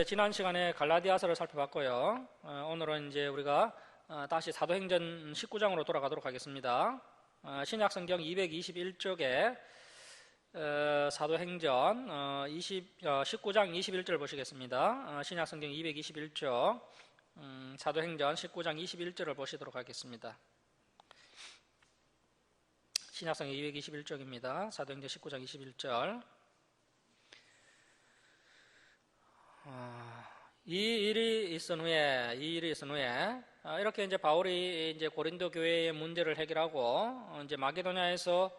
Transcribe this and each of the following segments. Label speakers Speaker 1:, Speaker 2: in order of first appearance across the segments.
Speaker 1: 지난 시간에 갈라디아서를 살펴봤고요. 오늘은 이제 우리가 다시 사도행전 19장으로 돌아가도록 하겠습니다. 신약성경 221쪽에 사도행전 19장 21절 보시겠습니다. 신약성경 221쪽 사도행전 19장 21절을 보시도록 하겠습니다. 신약성경 221쪽입니다. 사도행전 19장 21절. 이 일이 있은 후에 이렇게 이제 바울이 이제 고린도 교회의 문제를 해결하고 이제 마게도냐에서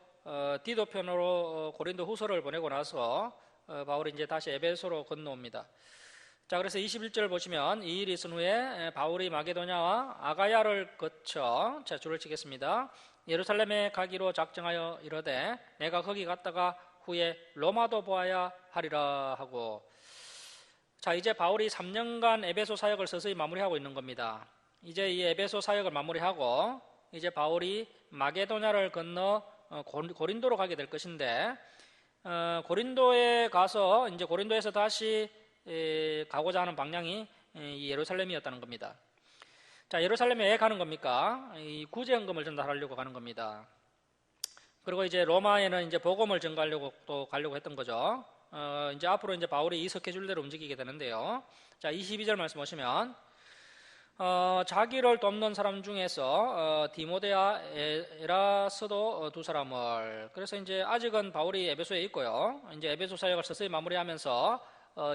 Speaker 1: 디도편으로 고린도 후서를 보내고 나서 바울이 이제 다시 에베소로 건너옵니다. 자, 그래서 21절 보시면 이 일이 있은 후에 바울이 마게도냐와 아가야를 거쳐, 자, 줄을 치겠습니다. 예루살렘에 가기로 작정하여 이르되 내가 거기 갔다가 후에 로마도 보아야 하리라 하고. 자, 이제 바울이 3년간 에베소 사역을 서서히 마무리하고 있는 겁니다. 이제 이 에베소 사역을 마무리하고 이제 바울이 마게도냐를 건너 고린도로 가게 될 것인데, 고린도에 가서 이제 고린도에서 다시 가고자 하는 방향이 예루살렘이었다는 겁니다. 자, 예루살렘에 왜 가는 겁니까? 이 구제헌금을 전달하려고 가는 겁니다. 그리고 이제 로마에는 이제 복음을 전가하려고 또 가려고 했던 거죠. 이제 앞으로 이제 바울이 이 스케줄대로 움직이게 되는데요. 자, 22절 말씀 보시면 자기를 돕는 사람 중에서 디모데와 에라스도 두 사람을, 그래서 이제 아직은 바울이 에베소에 있고요. 이제 에베소 사역을 서서히 마무리하면서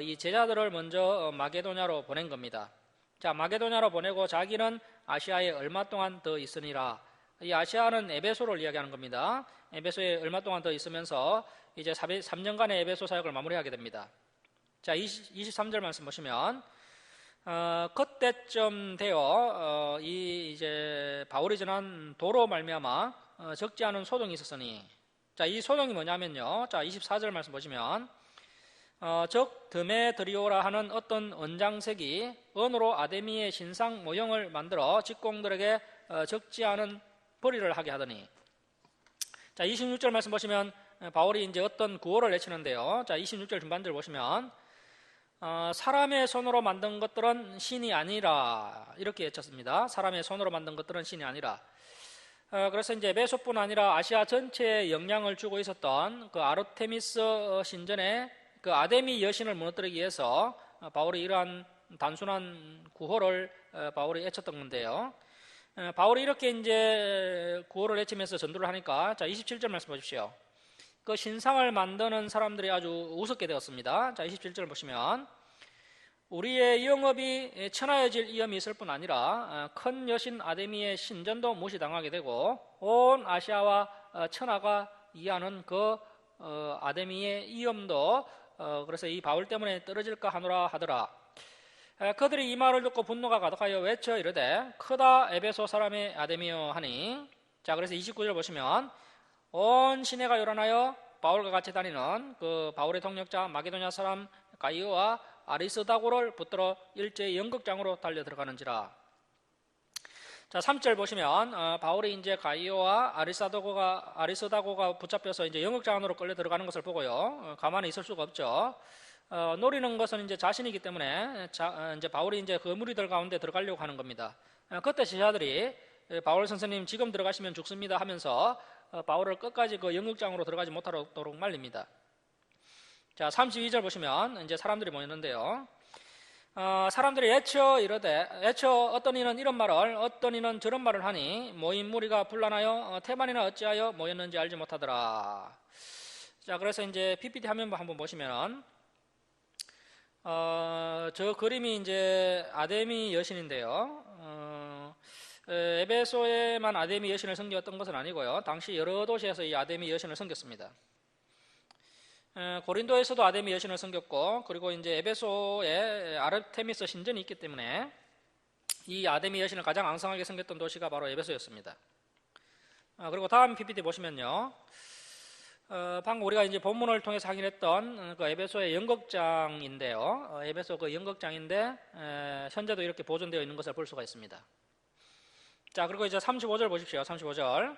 Speaker 1: 이 제자들을 먼저 마게도냐로 보낸 겁니다. 자, 마게도냐로 보내고 자기는 아시아에 얼마 동안 더 있으니라. 이 아시아는 에베소를 이야기하는 겁니다. 에베소에 얼마 동안 더 있으면서 이제 3년간의 에베소 사역을 마무리하게 됩니다. 자, 23절 말씀 보시면 그때쯤 되어 이제 바울이 전한 도로 말미암아 적지 않은 소동이 있었으니, 자, 이 소동이 뭐냐면요. 자, 24절 말씀 보시면 즉 드메드리오라 하는 어떤 언장색이 언으로 아데미의 신상 모형을 만들어 직공들에게 적지 않은 벌이를 하게 하더니. 자, 26절 말씀 보시면 바울이 이제 어떤 구호를 외치는데요. 자, 26절 중반절 보시면 사람의 손으로 만든 것들은 신이 아니라, 이렇게 외쳤습니다. 사람의 손으로 만든 것들은 신이 아니라. 그래서 이제 에베소뿐 아니라 아시아 전체에 영향을 주고 있었던 그 아르테미스 신전의 그 아데미 여신을 무너뜨리기 위해서 바울이 이러한 단순한 구호를 바울이 외쳤던 건데요. 바울이 이렇게 이제 구호를 외치면서 전도를 하니까, 자, 27절 말씀 보십시오. 그 신상을 만드는 사람들이 아주 우습게 되었습니다. 자, 27절 보시면 우리의 영업이 천하여질 위험이 있을 뿐 아니라 큰 여신 아데미의 신전도 무시당하게 되고 온 아시아와 천하가 이해하는 그 아데미의 위험도 그래서 이 바울 때문에 떨어질까 하노라 하더라. 그들이 이 말을 듣고 분노가 가득하여 외쳐 이르되 크다 에베소 사람의 아데미여 하니. 자, 그래서 29절 보시면 온 시내가 요란하여 바울과 같이 다니는 그 바울의 동력자 마게도냐 사람 가이오와 아리스다고를 붙들어 일제히 연극장으로 달려 들어가는지라. 자, 3절 보시면 바울이 이제 가이오와 아리스다고가 붙잡혀서 이제 연극장 안으로 끌려 들어가는 것을 보고요. 가만히 있을 수가 없죠. 노리는 것은 이제 자신이기 때문에 이제 바울이 이제 그 무리들 가운데 들어가려고 하는 겁니다. 그때 제자들이 바울 선생님 지금 들어가시면 죽습니다 하면서 바울을 끝까지 그 연극장으로 들어가지 못하도록 말립니다. 자, 32절 보시면 이제 사람들이 모였는데요. 사람들이 애쳐 어떤 이는 이런 말을 어떤 이는 저런 말을 하니 모인 무리가 분란하여 태반이나 어찌하여 모였는지 알지 못하더라. 자, 그래서 이제 PPT 화면 한번 보시면 저 그림이 이제 아데미 여신인데요. 에베소에만 아데미 여신을 섬겼던 것은 아니고요. 당시 여러 도시에서 이 아데미 여신을 섬겼습니다. 고린도에서도 아데미 여신을 섬겼고, 그리고 이제 에베소에 아르테미스 신전이 있기 때문에 이 아데미 여신을 가장 앙상하게 섬겼던 도시가 바로 에베소였습니다. 그리고 다음 PPT 보시면요. 방금 우리가 이제 본문을 통해서 확인했던 그 에베소의 연극장인데요. 에베소 그 연극장인데 현재도 이렇게 보존되어 있는 것을 볼 수가 있습니다. 자, 그리고 이제 35절 보십시오. 35절.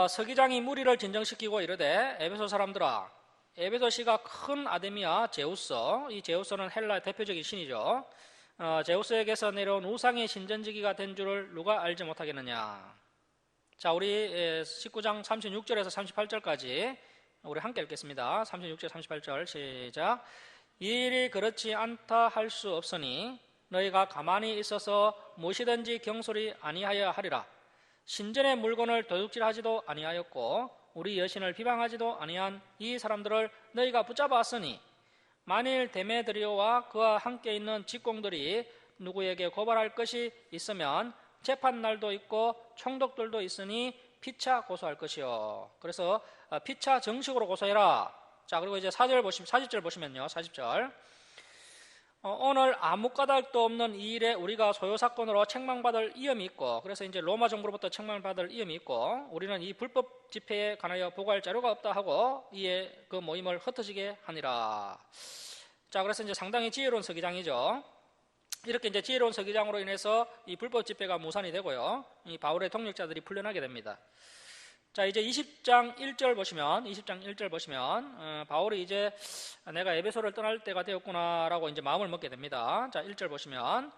Speaker 1: 서기장이 무리를 진정시키고 이르되 에베소 사람들아 에베소시가 큰 아데미아 제우스, 이 제우스는 헬라의 대표적인 신이죠. 제우스에게서 내려온 우상의 신전지기가 된 줄을 누가 알지 못하겠느냐. 자, 우리 19장 36절에서 38절까지 우리 함께 읽겠습니다. 36절 38절 시작. 이 일이 그렇지 않다 할 수 없으니 너희가 가만히 있어서 무엇이든지 경솔히 아니하여 하리라. 신전의 물건을 도둑질하지도 아니하였고 우리 여신을 비방하지도 아니한 이 사람들을 너희가 붙잡았으니 만일 데메드리오와 그와 함께 있는 직공들이 누구에게 고발할 것이 있으면 재판날도 있고 총독들도 있으니 피차 고소할 것이요. 그래서 피차 정식으로 고소해라. 자, 그리고 이제 40절 보시면요. 40절. 오늘 아무 까닭도 없는 이 일에 우리가 소요사건으로 책망받을 위험이 있고, 그래서 이제 로마 정부로부터 책망받을 위험이 있고, 우리는 이 불법 집회에 관하여 보고할 자료가 없다 하고 이에 그 모임을 흩어지게 하니라. 자, 그래서 이제 상당히 지혜로운 서기장이죠. 이렇게 이제 지혜로운 서기장으로 인해서 이 불법 집회가 무산이 되고요, 이 바울의 동력자들이 풀려나게 됩니다. 자, 이제 20장 1절 보시면 바울이 이제 내가 에베소를 떠날 때가 되었구나라고 이제 마음을 먹게 됩니다. 자, 1절 보시면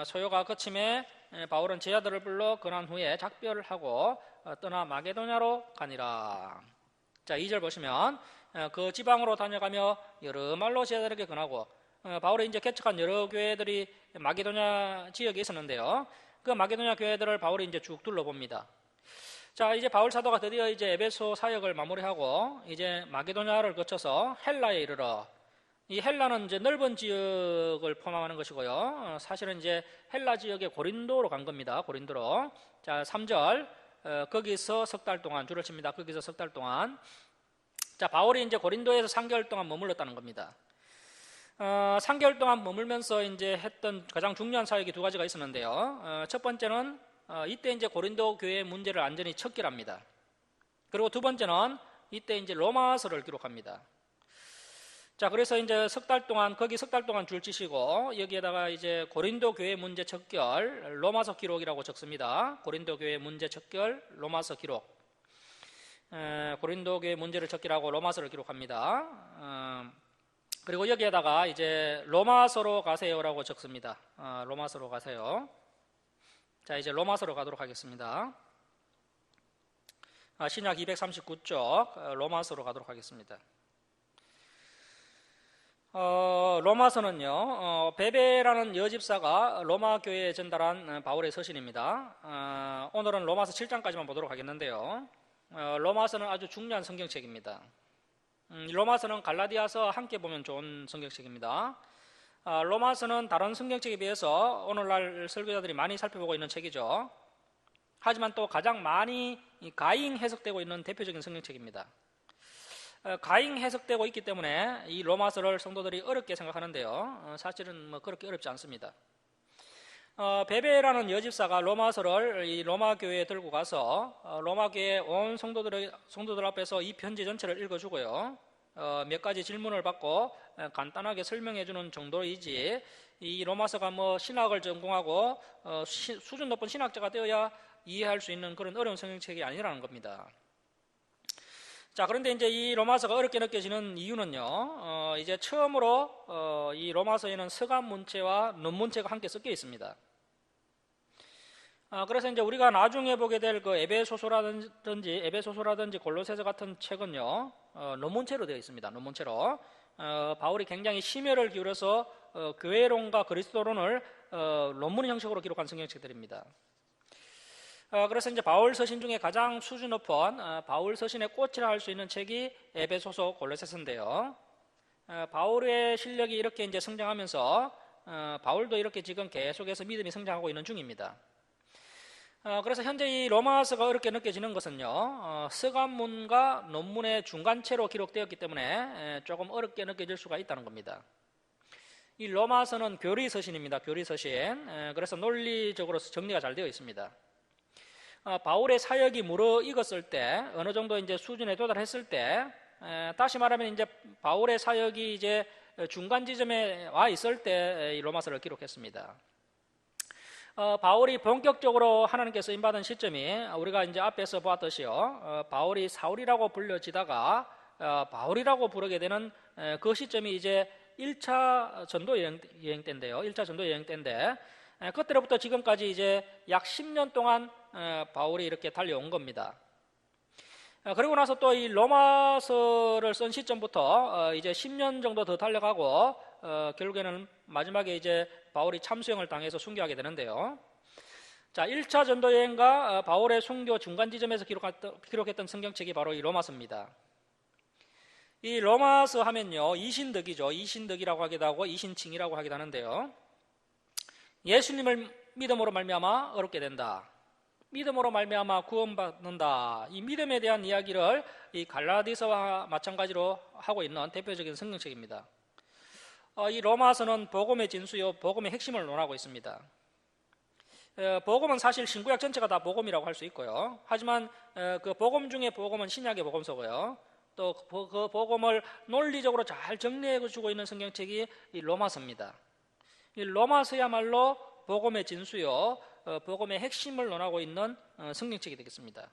Speaker 1: 소요가 그침에 바울은 제자들을 불러 건한 후에 작별을 하고 떠나 마게도냐로 가니라. 자, 2절 보시면 그 지방으로 다녀가며 여러 말로 제자들에게 건하고, 바울이 이제 개척한 여러 교회들이 마게도냐 지역에 있었는데요. 그 마게도냐 교회들을 바울이 이제 쭉 둘러봅니다. 자, 이제 바울 사도가 드디어 이제 에베소 사역을 마무리하고 이제 마게도냐를 거쳐서 헬라에 이르러, 이 헬라는 이제 넓은 지역을 포함하는 것이고요. 사실은 이제 헬라 지역의 고린도로 간 겁니다. 고린도로. 자, 3절. 거기서 석 달 동안, 줄을 칩니다. 거기서 석 달 동안. 자, 바울이 이제 고린도에서 3개월 동안 머물렀다는 겁니다. 3개월 동안 머물면서 이제 했던 가장 중요한 사역이 두 가지가 있었는데요. 첫 번째는 이때 이제 고린도 교회의 문제를 완전히 척결합니다. 그리고 두 번째는 이때 이제 로마서를 기록합니다. 자, 그래서 이제 거기 석 달 동안 줄 치시고 여기에다가 이제 고린도 교회 문제 척결, 로마서 기록이라고 적습니다. 고린도 교회 문제 척결, 로마서 기록. 고린도 교회 문제를 척결하고 로마서를 기록합니다. 그리고 여기에다가 이제 로마서로 가세요라고 적습니다. 로마서로 가세요. 자, 이제 로마서로 가도록 하겠습니다. 신약 239쪽 로마서로 가도록 하겠습니다. 로마서는요, 베베라는 여집사가 로마 교회에 전달한 바울의 서신입니다. 오늘은 로마서 7장까지만 보도록 하겠는데요. 로마서는 아주 중요한 성경책입니다. 로마서는 갈라디아서 함께 보면 좋은 성경책입니다. 로마서는 다른 성경책에 비해서 오늘날 설교자들이 많이 살펴보고 있는 책이죠. 하지만 또 가장 많이 가잉 해석되고 있는 대표적인 성경책입니다. 가잉 해석되고 있기 때문에 이 로마서를 성도들이 어렵게 생각하는데요. 사실은 그렇게 어렵지 않습니다. 베베라는 여집사가 로마서를 이 로마 교회에 들고 가서 로마 교회 온 성도들 앞에서 이 편지 전체를 읽어주고요. 몇 가지 질문을 받고 간단하게 설명해 주는 정도이지, 이 로마서가 신학을 전공하고 수준 높은 신학자가 되어야 이해할 수 있는 그런 어려운 성경책이 아니라는 겁니다. 자, 그런데 이제 이 로마서가 어렵게 느껴지는 이유는요, 이제 처음으로 이 로마서에는 서간 문체와 논문체가 함께 섞여 있습니다. 그래서 이제 우리가 나중에 보게 될 그 에베소서라든지 골로새서 같은 책은요, 논문체로 되어 있습니다. 논문체로. 바울이 굉장히 심혈을 기울여서 교회론과 그리스도론을 논문 형식으로 기록한 성경책들입니다. 그래서 이제 바울 서신 중에 가장 수준 높은 바울 서신의 꽃이라 할 수 있는 책이 에베소서 골로새서인데요. 바울의 실력이 이렇게 이제 성장하면서 바울도 이렇게 지금 계속해서 믿음이 성장하고 있는 중입니다. 그래서 현재 이 로마서가 어렵게 느껴지는 것은요, 서간문과 논문의 중간체로 기록되었기 때문에 조금 어렵게 느껴질 수가 있다는 겁니다. 이 로마서는 교리서신입니다. 교리서신. 그래서 논리적으로 정리가 잘 되어 있습니다. 바울의 사역이 무르익었을 때, 어느 정도 이제 수준에 도달했을 때, 다시 말하면 이제 바울의 사역이 이제 중간 지점에 와 있을 때 이 로마서를 기록했습니다. 바울이 본격적으로 하나님께 쓰임받은 시점이 우리가 이제 앞에서 보았듯이요, 바울이 사울이라고 불려지다가 바울이라고 부르게 되는 그 시점이 이제 1차 전도 여행 때인데요. 1차 전도 여행 때인데 그때로부터 지금까지 이제 약 10년 동안 바울이 이렇게 달려온 겁니다. 그리고 나서 또 이 로마서를 쓴 시점부터 이제 10년 정도 더 달려가고 결국에는 마지막에 이제 바울이 참수형을 당해서 순교하게 되는데요. 자, 1차 전도 여행과 바울의 순교 중간 지점에서 기록했던 성경책이 바로 이 로마서입니다. 이 로마서 하면요, 이신덕이죠. 이신덕이라고 하기도 하고 이신칭이라고 하기도 하는데요. 예수님을 믿음으로 말미암아 얻게 된다. 믿음으로 말미암아 구원받는다. 이 믿음에 대한 이야기를 이 갈라디아서와 마찬가지로 하고 있는 대표적인 성경책입니다. 이 로마서는 복음의 진수요, 복음의 핵심을 논하고 있습니다. 복음은 사실 신구약 전체가 다 복음이라고 할 수 있고요. 하지만 그 복음 중에 복음은 신약의 복음서고요. 또 그 복음을 논리적으로 잘 정리해 주고 있는 성경책이 이 로마서입니다. 이 로마서야말로 복음의 진수요, 복음의 핵심을 논하고 있는 성경책이 되겠습니다.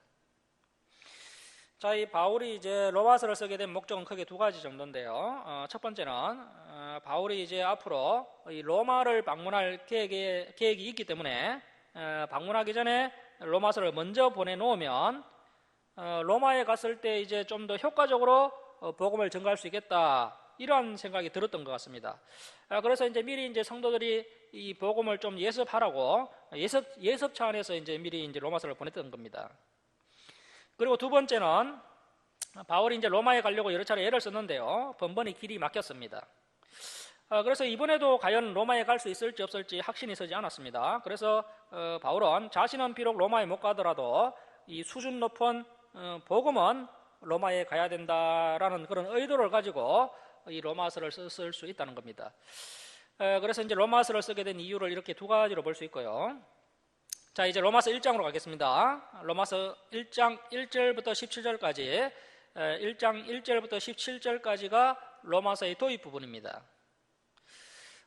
Speaker 1: 자, 이 바울이 이제 로마서를 쓰게 된 목적은 크게 두 가지 정도인데요. 첫 번째는 바울이 이제 앞으로 이 로마를 방문할 계획이 있기 때문에 방문하기 전에 로마서를 먼저 보내놓으면 로마에 갔을 때 이제 좀 더 효과적으로 복음을 전가할 수 있겠다, 이러한 생각이 들었던 것 같습니다. 그래서 이제 미리 이제 성도들이 이 복음을 좀 예습하라고 예습 차원에서 이제 미리 이제 로마서를 보냈던 겁니다. 그리고 두 번째는 바울이 이제 로마에 가려고 여러 차례 애를 썼는데요, 번번이 길이 막혔습니다. 그래서 이번에도 과연 로마에 갈 수 있을지 없을지 확신이 서지 않았습니다. 그래서 바울은 자신은 비록 로마에 못 가더라도 이 수준 높은 복음은 로마에 가야 된다라는 그런 의도를 가지고 이 로마서를 쓸 수 있다는 겁니다. 그래서 이제 로마서를 쓰게 된 이유를 이렇게 두 가지로 볼 수 있고요. 자, 이제 로마서 1장으로 가겠습니다. 로마서 1장 1절부터 17절까지, 1장 1절부터 17절까지가 로마서의 도입 부분입니다.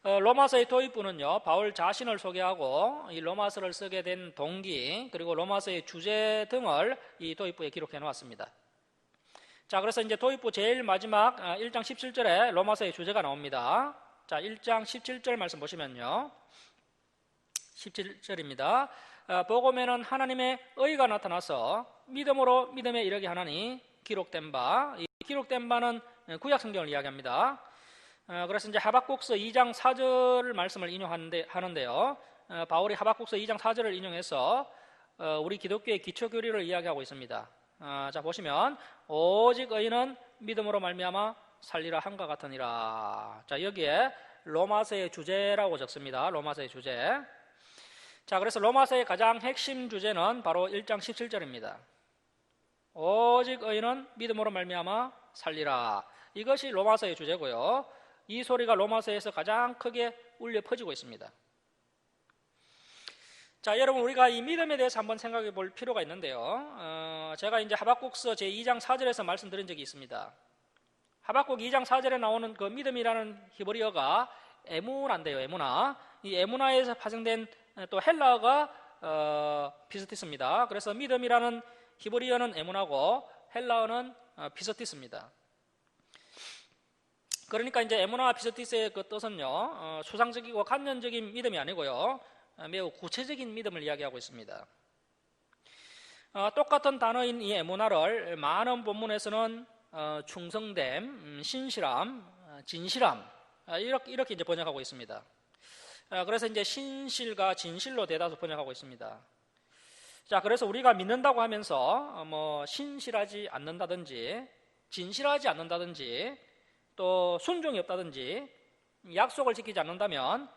Speaker 1: 로마서의 도입부는요, 바울 자신을 소개하고 이 로마서를 쓰게 된 동기, 그리고 로마서의 주제 등을 이 도입부에 기록해 놓았습니다. 자, 그래서 이제 도입부 제일 마지막 1장 17절에 로마서의 주제가 나옵니다. 자, 1장 17절 말씀 보시면요, 17절입니다. 복음에는 하나님의 의가 나타나서 믿음으로 믿음에 이르게 하나니 기록된 바, 이 기록된 바는 구약 성경을 이야기합니다. 그래서 이제 하박국서 2장 4절 말씀을 인용하는데요, 바울이 하박국서 2장 4절을 인용해서 우리 기독교의 기초 교리를 이야기하고 있습니다. 자, 보시면 오직 의인은 믿음으로 말미암아 살리라 함과 같으니라. 자, 여기에 로마서의 주제라고 적습니다. 로마서의 주제. 자, 그래서 로마서의 가장 핵심 주제는 바로 1장 17절입니다. 오직 의인은 믿음으로 말미암아 살리라. 이것이 로마서의 주제고요. 이 소리가 로마서에서 가장 크게 울려 퍼지고 있습니다. 자, 여러분, 우리가 이 믿음에 대해서 한번 생각해 볼 필요가 있는데요. 제가 이제 하박국서 제2장 4절에서 말씀드린 적이 있습니다. 하박국 2장 4절에 나오는 그 믿음이라는 히브리어가 에무나인데요, 에무나. 이 에무나에서 파생된 또 헬라어가 비스티스입니다. 그래서 믿음이라는 히브리어는 에무나고 헬라어는 비스티스입니다. 그러니까 이제 에무나와 비스티스의 그 뜻은요, 수상적이고 관념적인 믿음이 아니고요, 매우 구체적인 믿음을 이야기하고 있습니다. 똑같은 단어인 이 에무나를 많은 본문에서는 충성됨, 신실함, 진실함, 이렇게 이제 번역하고 있습니다. 그래서 이제 신실과 진실로 대다수 번역하고 있습니다. 자, 그래서 우리가 믿는다고 하면서 뭐 신실하지 않는다든지, 진실하지 않는다든지, 또 순종이 없다든지, 약속을 지키지 않는다면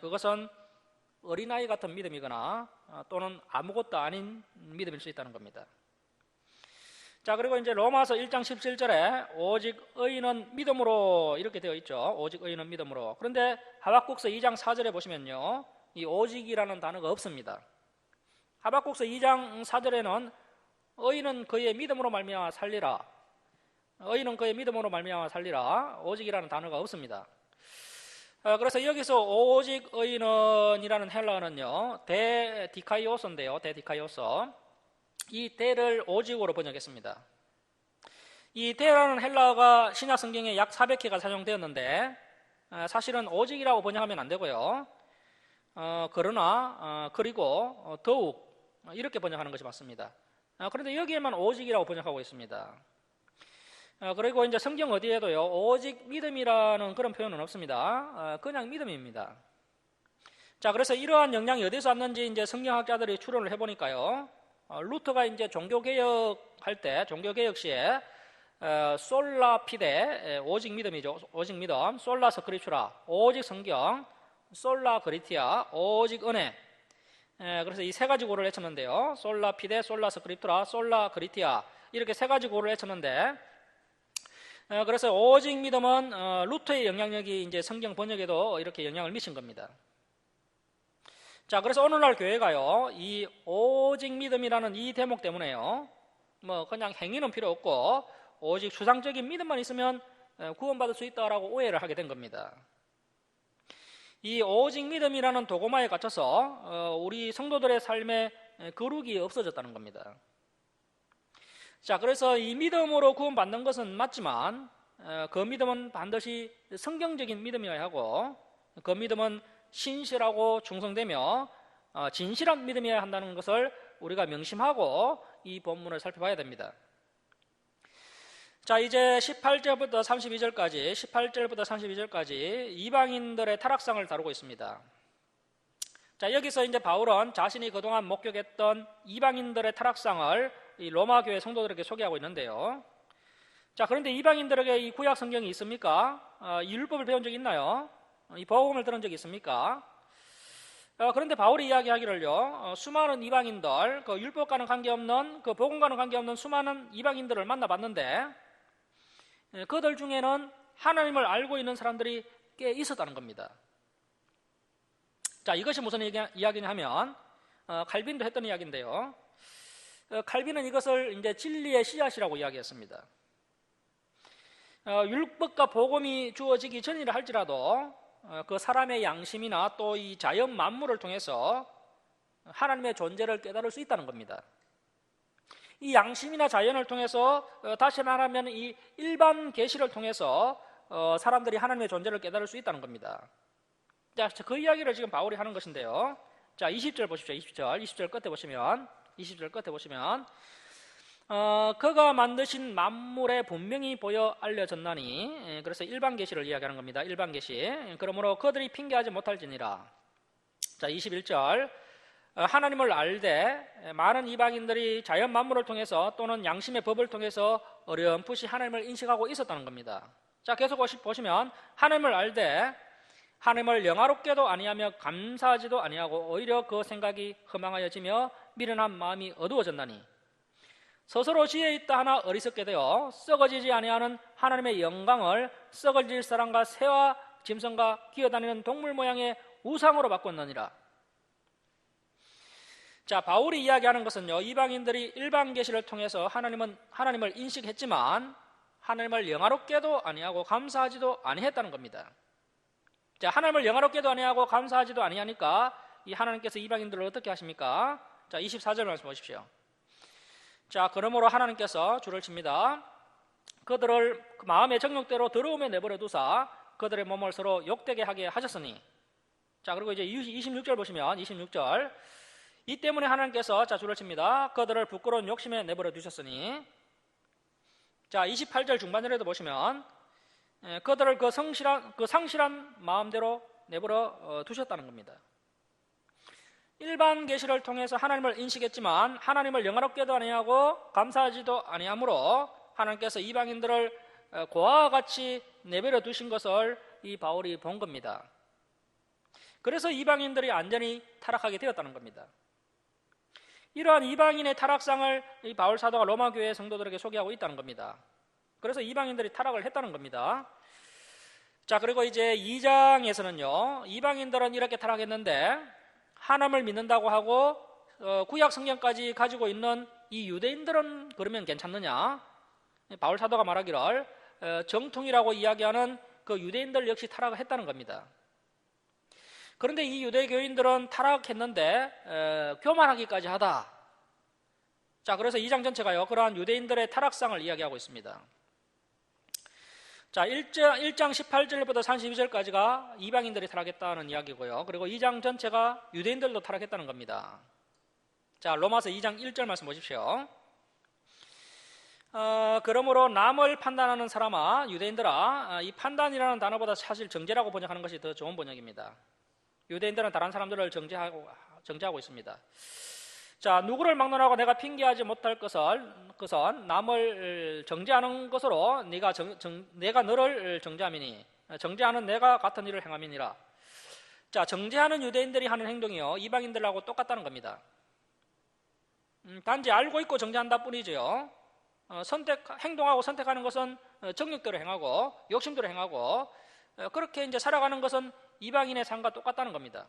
Speaker 1: 그것은 어린아이 같은 믿음이거나 또는 아무것도 아닌 믿음일 수 있다는 겁니다. 자, 그리고 이제 로마서 1장 17절에 오직 의인은 믿음으로 이렇게 되어 있죠. 오직 의인은 믿음으로. 그런데 하박국서 2장 4절에 보시면요, 이 오직이라는 단어가 없습니다. 하박국서 2장 4절에는 의인은 그의 믿음으로 말미암아 살리라, 의인은 그의 믿음으로 말미암아 살리라, 오직이라는 단어가 없습니다. 그래서 여기서 오직 의인은이라는 헬라어는요, 데디카이오서인데요, 데디카이오서. 이 데를 오직으로 번역했습니다. 이 데오라는 헬라어가 신약 성경에 약 400회가 사용되었는데 사실은 오직이라고 번역하면 안 되고요. 그러나 그리고 더욱 이렇게 번역하는 것이 맞습니다. 그런데 여기에만 오직이라고 번역하고 있습니다. 그리고 이제 성경 어디에도요 오직 믿음이라는 그런 표현은 없습니다. 그냥 믿음입니다. 자, 그래서 이러한 영향이 어디서 왔는지 이제 성경학자들이 추론을 해보니까요. 루터가 이제 종교개혁할 때, 종교개혁 시에 솔라 피데, 오직 믿음이죠. 오직 믿음, 솔라 스크립추라, 오직 성경, 솔라 그리티아, 오직 은혜. 그래서 이 세 가지 고를 외쳤는데요. 솔라 피데, 솔라 스크립투라, 솔라 그리티아, 이렇게 세 가지 고를 외쳤는데, 그래서 오직 믿음은 루터의 영향력이 이제 성경 번역에도 이렇게 영향을 미친 겁니다. 자, 그래서 오늘날 교회가요, 이 오직 믿음이라는 이 대목 때문에요, 뭐 그냥 행위는 필요 없고 오직 추상적인 믿음만 있으면 구원받을 수 있다라고 오해를 하게 된 겁니다. 이 오직 믿음이라는 도구마에 갇혀서 우리 성도들의 삶에 거룩이 없어졌다는 겁니다. 자, 그래서 이 믿음으로 구원받는 것은 맞지만 그 믿음은 반드시 성경적인 믿음이어야 하고 그 믿음은 신실하고 충성되며 진실한 믿음이어야 한다는 것을 우리가 명심하고 이 본문을 살펴봐야 됩니다. 자, 이제 18절부터 32절까지 이방인들의 타락상을 다루고 있습니다. 자, 여기서 이제 바울은 자신이 그동안 목격했던 이방인들의 타락상을 이 로마 교회 성도들에게 소개하고 있는데요. 자, 그런데 이방인들에게 이 구약 성경이 있습니까? 이 율법을 배운 적이 있나요? 이 복음을 들은 적이 있습니까? 그런데 바울이 이야기하기를요, 수많은 이방인들, 그 율법과는 관계없는, 그 복음과는 관계없는 수많은 이방인들을 만나봤는데 그들 중에는 하나님을 알고 있는 사람들이 꽤 있었다는 겁니다. 자, 이것이 무슨 이야기냐 하면 칼빈도 했던 이야기인데요. 칼빈은 이것을 이제 진리의 씨앗이라고 이야기했습니다. 율법과 복음이 주어지기 전이라 할지라도 그 사람의 양심이나 또 이 자연 만물을 통해서 하나님의 존재를 깨달을 수 있다는 겁니다. 이 양심이나 자연을 통해서 다시 말하면 이 일반 계시를 통해서 사람들이 하나님의 존재를 깨달을 수 있다는 겁니다. 자, 그 이야기를 지금 바울이 하는 것인데요. 자, 20절 보십시오. 20절 끝에 보시면 그가 만드신 만물에 분명히 보여 알려졌나니, 그래서 일반 계시를 이야기하는 겁니다. 일반 계시. 그러므로 그들이 핑계하지 못할지니라. 자, 21절. 하나님을 알되 많은 이방인들이 자연 만물을 통해서 또는 양심의 법을 통해서 어렴풋이 하나님을 인식하고 있었다는 겁니다. 자, 계속 보시면 하나님을 알되 하나님을 영화롭게도 아니하며 감사하지도 아니하고 오히려 그 생각이 허망하여지며 미련한 마음이 어두워졌나니 스스로 지혜 있다 하나 어리석게 되어 썩어지지 아니하는 하나님의 영광을 썩어질 사람과 새와 짐승과 기어다니는 동물 모양의 우상으로 바꿨느니라. 자, 바울이 이야기하는 것은요, 이방인들이 일반 계시를 통해서 하나님을 인식했지만 하나님을 영화롭게도 아니하고 감사하지도 아니했다는 겁니다. 자, 하나님을 영화롭게도 아니하고 감사하지도 아니하니까 이 하나님께서 이방인들을 어떻게 하십니까? 자, 24절 말씀 보십시오. 자, 그러므로 하나님께서 줄을 칩니다. 그들을 마음의 정욕대로 더러움에 내버려 두사 그들의 몸을 서로 욕되게 하게 하셨으니. 자, 그리고 이제 26절 보시면 26절. 이 때문에 하나님께서 자, 줄을 칩니다. 그들을 부끄러운 욕심에 내버려 두셨으니. 자, 28절 중반절에도 보시면 그들을 그 상실한 마음대로 내버려 두셨다는 겁니다. 일반 계시를 통해서 하나님을 인식했지만 하나님을 영화롭게도 아니하고 감사하지도 아니하므로 하나님께서 이방인들을 고아와 같이 내버려 두신 것을 이 바울이 본 겁니다. 그래서 이방인들이 완전히 타락하게 되었다는 겁니다. 이러한 이방인의 타락상을 이 바울 사도가 로마 교회 성도들에게 소개하고 있다는 겁니다. 그래서 이방인들이 타락을 했다는 겁니다. 자, 그리고 이제 2장에서는요, 이방인들은 이렇게 타락했는데 하나님을 믿는다고 하고 구약 성경까지 가지고 있는 이 유대인들은 그러면 괜찮느냐? 바울 사도가 말하기를 정통이라고 이야기하는 그 유대인들 역시 타락을 했다는 겁니다. 그런데 이 유대교인들은 타락했는데 교만하기까지 하다. 자, 그래서 2장 전체가요, 그러한 유대인들의 타락상을 이야기하고 있습니다. 자, 1장 18절부터 32절까지가 이방인들이 타락했다는 이야기고요. 그리고 2장 전체가 유대인들도 타락했다는 겁니다. 자, 로마서 2장 1절 말씀 보십시오. 그러므로 남을 판단하는 사람아, 유대인들아, 이 판단이라는 단어보다 사실 정죄라고 번역하는 것이 더 좋은 번역입니다. 유대인들은 다른 사람들을 정죄하고 있습니다. 자, 누구를 막론하고 내가 핑계하지 못할 것은 남을 정죄하는 것으로 내가 너를 정죄함이니 정죄하는 내가 같은 일을 행함이니라. 자, 정죄하는 유대인들이 하는 행동이요 이방인들하고 똑같다는 겁니다. 단지 알고 있고 정죄한다 뿐이죠. 행동하고 선택하는 것은 정욕대로 행하고 욕심대로 행하고 그렇게 이제 살아가는 것은 이방인의 삶과 똑같다는 겁니다.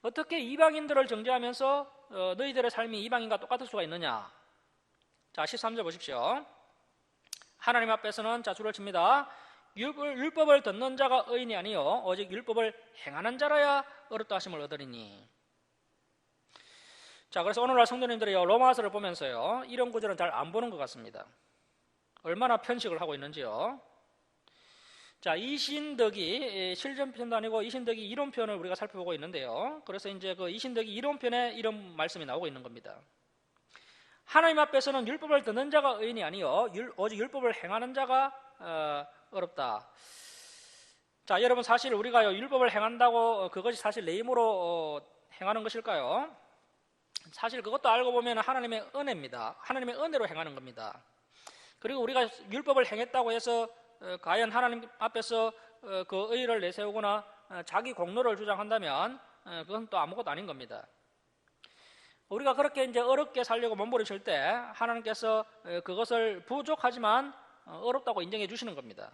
Speaker 1: 어떻게 이방인들을 정죄하면서 너희들의 삶이 이방인과 똑같을 수가 있느냐? 자, 13절 보십시오. 하나님 앞에서는 자 줄을 칩니다. 율법을 듣는 자가 의인이 아니요 오직 율법을 행하는 자라야 어렵다 하심을 얻으리니. 자, 그래서 오늘날 성도님들이 로마서를 보면서요 이런 구절은 잘 안 보는 것 같습니다. 얼마나 편식을 하고 있는지요. 자, 이신덕이 실전편도 아니고 이신덕이 이론편을 우리가 살펴보고 있는데요. 그래서 이제 그 이신덕이 이론편에 이런 말씀이 나오고 있는 겁니다. 하나님 앞에서는 율법을 듣는 자가 의인이 아니요 오직 율법을 행하는 자가 어렵다. 자, 여러분 사실 우리가 율법을 행한다고 그것이 사실 내 힘으로 행하는 것일까요? 사실 그것도 알고 보면 하나님의 은혜입니다. 하나님의 은혜로 행하는 겁니다. 그리고 우리가 율법을 행했다고 해서 과연 하나님 앞에서 그 의의를 내세우거나 자기 공로를 주장한다면 그건 또 아무것도 아닌 겁니다. 우리가 그렇게 이제 어렵게 살려고 몸부림칠 때 하나님께서 그것을 부족하지만 어렵다고 인정해 주시는 겁니다.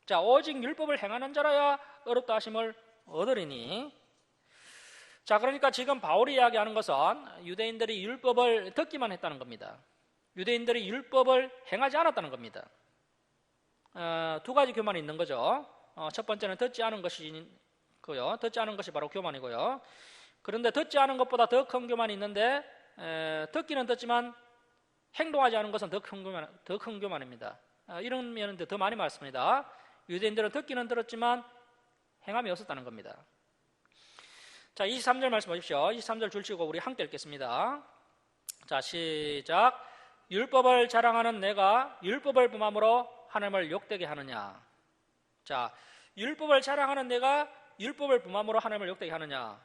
Speaker 1: 자, 오직 율법을 행하는 자라야 어렵다 하심을 얻으리니. 자, 그러니까 지금 바울이 이야기하는 것은 유대인들이 율법을 듣기만 했다는 겁니다. 유대인들이 율법을 행하지 않았다는 겁니다. 두 가지 교만이 있는 거죠. 첫 번째는 듣지 않은 것이고요. 듣지 않은 것이 바로 교만이고요. 그런데 듣지 않은 것보다 더 큰 교만이 있는데 듣기는 듣지만 행동하지 않은 것은 더 큰 교만입니다. 이런 면인데 더 많이 말씀합니다. 유대인들은 듣기는 들었지만 행함이 없었다는 겁니다. 자, 23절 말씀 보십시오. 23절 줄치고 우리 함께 읽겠습니다. 자, 시작. 율법을 자랑하는 내가 율법을 범함으로 하나님을 욕되게 하느냐. 자, 율법을 자랑하는 내가 율법을 범함으로 하나님을 욕되게 하느냐.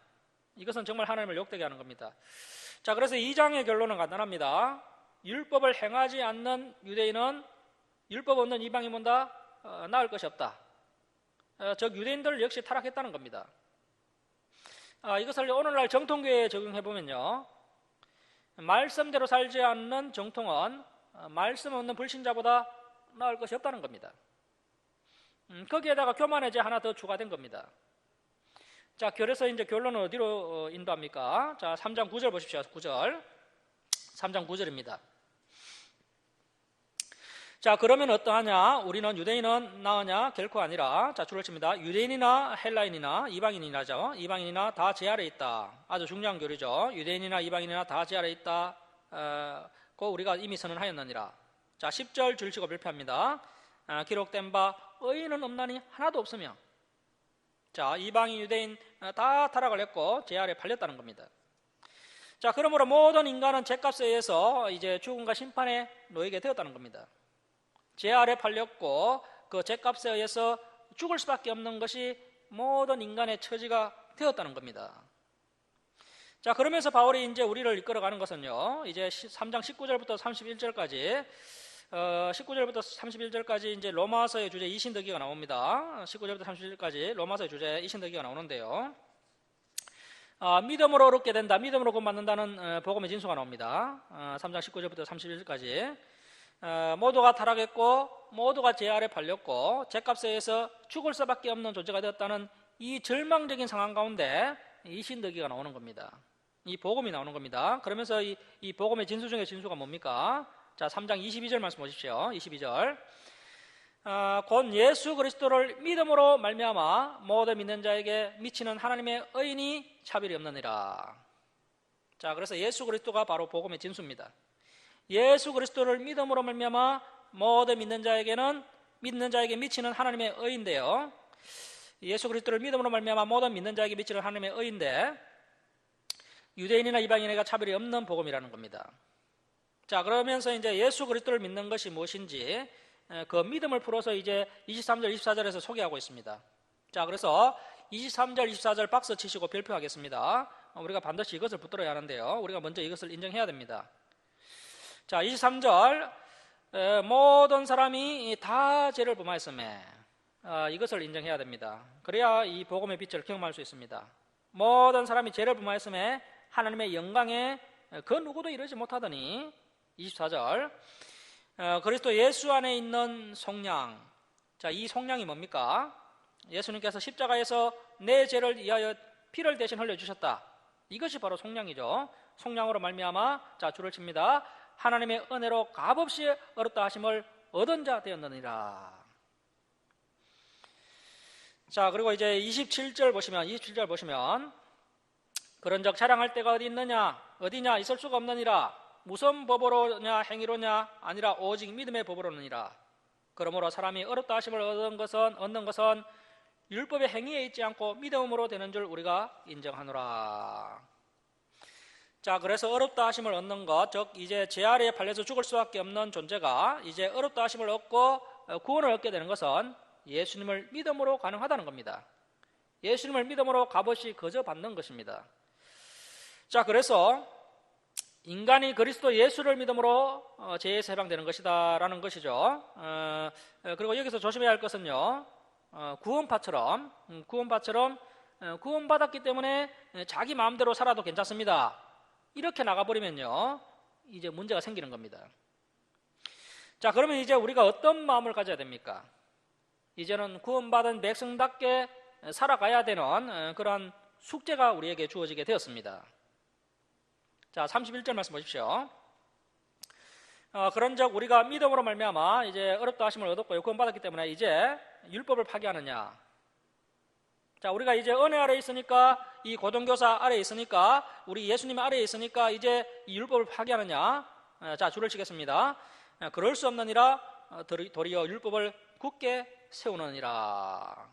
Speaker 1: 이것은 정말 하나님을 욕되게 하는 겁니다. 자, 그래서 2장의 결론은 간단합니다. 율법을 행하지 않는 유대인은 율법 없는 이방인보다 나을 것이 없다. 즉 유대인들 역시 타락했다는 겁니다. 이것을 오늘날 정통교회에 적용해보면요, 말씀대로 살지 않는 정통은 말씀 없는 불신자보다 나을 것이 없다는 겁니다. 거기에다가 교만의 죄 하나 더 추가된 겁니다. 자, 그래서 이제 결론은 어디로 인도합니까? 자, 3장 9절 보십시오. 9절. 3장 9절입니다. 자, 그러면 어떠하냐? 우리는 유대인은 나으냐? 결코 아니라. 자, 줄을 칩니다. 유대인이나 헬라인이나 이방인이나죠. 이방인이나 다 제 아래에 있다. 아주 중요한 교리죠. 유대인이나 이방인이나 다 제 아래에 있다. 고 우리가 이미 선언하였느니라. 자, 10절 줄치고 발표합니다. 기록된 바 의인은 없나니 하나도 없으며. 자, 이방인 유대인 다 타락을 했고 제 아래에 팔렸다는 겁니다. 자, 그러므로 모든 인간은 죄값에 의해서 이제 죽음과 심판에 놓이게 되었다는 겁니다. 죄 아래 팔렸고 그 죄값에 의해서 죽을 수밖에 없는 것이 모든 인간의 처지가 되었다는 겁니다. 자, 그러면서 바울이 이제 우리를 이끌어가는 것은요, 이제 3장 19절부터 31절까지 19절부터 31절까지 이제 로마서의 주제 이신덕이가 나옵니다. 19절부터 31절까지 로마서의 주제 이신덕이가 나오는데요. 믿음으로 얻게 된다, 믿음으로 구원받는다는 복음의 진수가 나옵니다. 3장 19절부터 31절까지 모두가 타락했고 모두가 죄 아래 팔렸고 죄값에 의해서 죽을 수밖에 없는 존재가 되었다는 이 절망적인 상황 가운데 이 신덕이가 나오는 겁니다. 이 복음이 나오는 겁니다. 그러면서 이 복음의 진수 중에 진수가 뭡니까? 자, 3장 22절 말씀 보십시오. 22절. 곧 예수 그리스도를 믿음으로 말미암아 모든 믿는 자에게 미치는 하나님의 의인이 차별이 없느니라. 자, 그래서 예수 그리스도가 바로 복음의 진수입니다. 예수 그리스도를 믿음으로 말미암아 모든 믿는 자에게는 믿는 자에게 미치는 하나님의 의인데요. 예수 그리스도를 믿음으로 말미암아 모든 믿는 자에게 미치는 하나님의 의인데 유대인이나 이방인에게 차별이 없는 복음이라는 겁니다. 자, 그러면서 이제 예수 그리스도를 믿는 것이 무엇인지 그 믿음을 풀어서 이제 23절, 24절에서 소개하고 있습니다. 자, 그래서 23절, 24절 박스 치시고 별표하겠습니다. 우리가 반드시 이것을 붙들어야 하는데요. 우리가 먼저 이것을 인정해야 됩니다. 자, 23절 모든 사람이 다 죄를 범하였음에 이것을 인정해야 됩니다. 그래야 이 복음의 빛을 경험할 수 있습니다. 모든 사람이 죄를 범하였음에 하나님의 영광에 그 누구도 이르지 못하더니 24절 그리스도 예수 안에 있는 속량. 자, 이 속량이 뭡니까? 예수님께서 십자가에서 내 죄를 위하여 피를 대신 흘려주셨다. 이것이 바로 속량이죠. 속량으로 말미암아 자 줄을 칩니다. 하나님의 은혜로 값없이 얻었다 하심을 얻은 자 되었느니라. 자, 그리고 이제 27절 보시면 그런즉 자랑할 때가 어디냐 있을 수가 없느니라. 무슨 법으로냐 행위로냐 아니라 오직 믿음의 법으로느니라. 그러므로 사람이 얻었다 하심을 얻는 것은 율법의 행위에 있지 않고 믿음으로 되는 줄 우리가 인정하노라. 자, 그래서 어렵다 하심을 얻는 것, 즉 이제 죄 아래에 팔려서 죽을 수밖에 없는 존재가 이제 어렵다 하심을 얻고 구원을 얻게 되는 것은 예수님을 믿음으로 가능하다는 겁니다. 예수님을 믿음으로 값없이 거저 받는 것입니다. 자, 그래서 인간이 그리스도 예수를 믿음으로 죄에서 해방되는 것이다라는 것이죠. 그리고 여기서 조심해야 할 것은요, 구원파처럼 구원받았기 때문에 자기 마음대로 살아도 괜찮습니다. 이렇게 나가버리면요, 이제 문제가 생기는 겁니다. 자, 그러면 이제 우리가 어떤 마음을 가져야 됩니까? 이제는 구원받은 백성답게 살아가야 되는 그런 숙제가 우리에게 주어지게 되었습니다. 자, 31절 말씀 보십시오. 그런즉 우리가 믿음으로 말미암아 이제 어렵다 하심을 얻었고요, 구원받았기 때문에 이제 율법을 파기하느냐? 자, 우리가 이제 은혜 아래에 있으니까, 이 고등교사 아래에 있으니까, 우리 예수님 아래에 있으니까 이제 이 율법을 파기하느냐? 자, 줄을 치겠습니다. 그럴 수 없느니라. 도리어 율법을 굳게 세우느니라.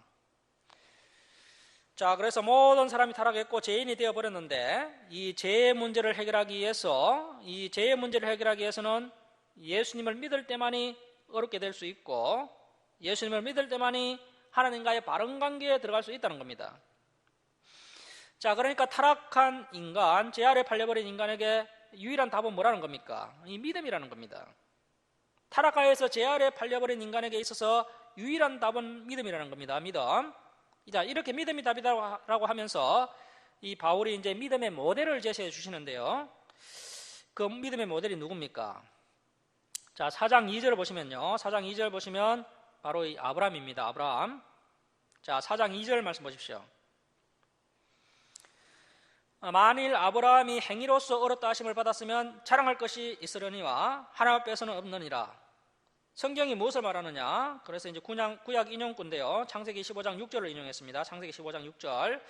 Speaker 1: 자, 그래서 모든 사람이 타락했고 죄인이 되어버렸는데, 이 죄의 문제를 해결하기 위해서는 예수님을 믿을 때만이 어렵게 될 수 있고, 예수님을 믿을 때만이 하나님과의 바른 관계에 들어갈 수 있다는 겁니다. 자, 그러니까 타락한 인간, 죄 아래 팔려버린 인간에게 유일한 답은 뭐라는 겁니까? 이 믿음이라는 겁니다. 타락하여서 죄 아래 팔려버린 인간에게 있어서 유일한 답은 믿음이라는 겁니다. 믿음. 자, 이렇게 믿음이 답이라고 하면서 이 바울이 이제 믿음의 모델을 제시해 주시는데요. 그 믿음의 모델이 누굽니까? 자, 4장 2절 보시면요. 4장 2절 보시면 바로 이 아브라함입니다. 아브라함. 자, 4장 2절 말씀 보십시오. 만일 아브라함이 행위로서 얻었다 하심을 받았으면 자랑할 것이 있으려니와 하나님 앞에서는 없느니라. 성경이 무엇을 말하느냐? 그래서 이제 구약 인용구인데요. 창세기 15장 6절을 인용했습니다. 창세기 15장 6절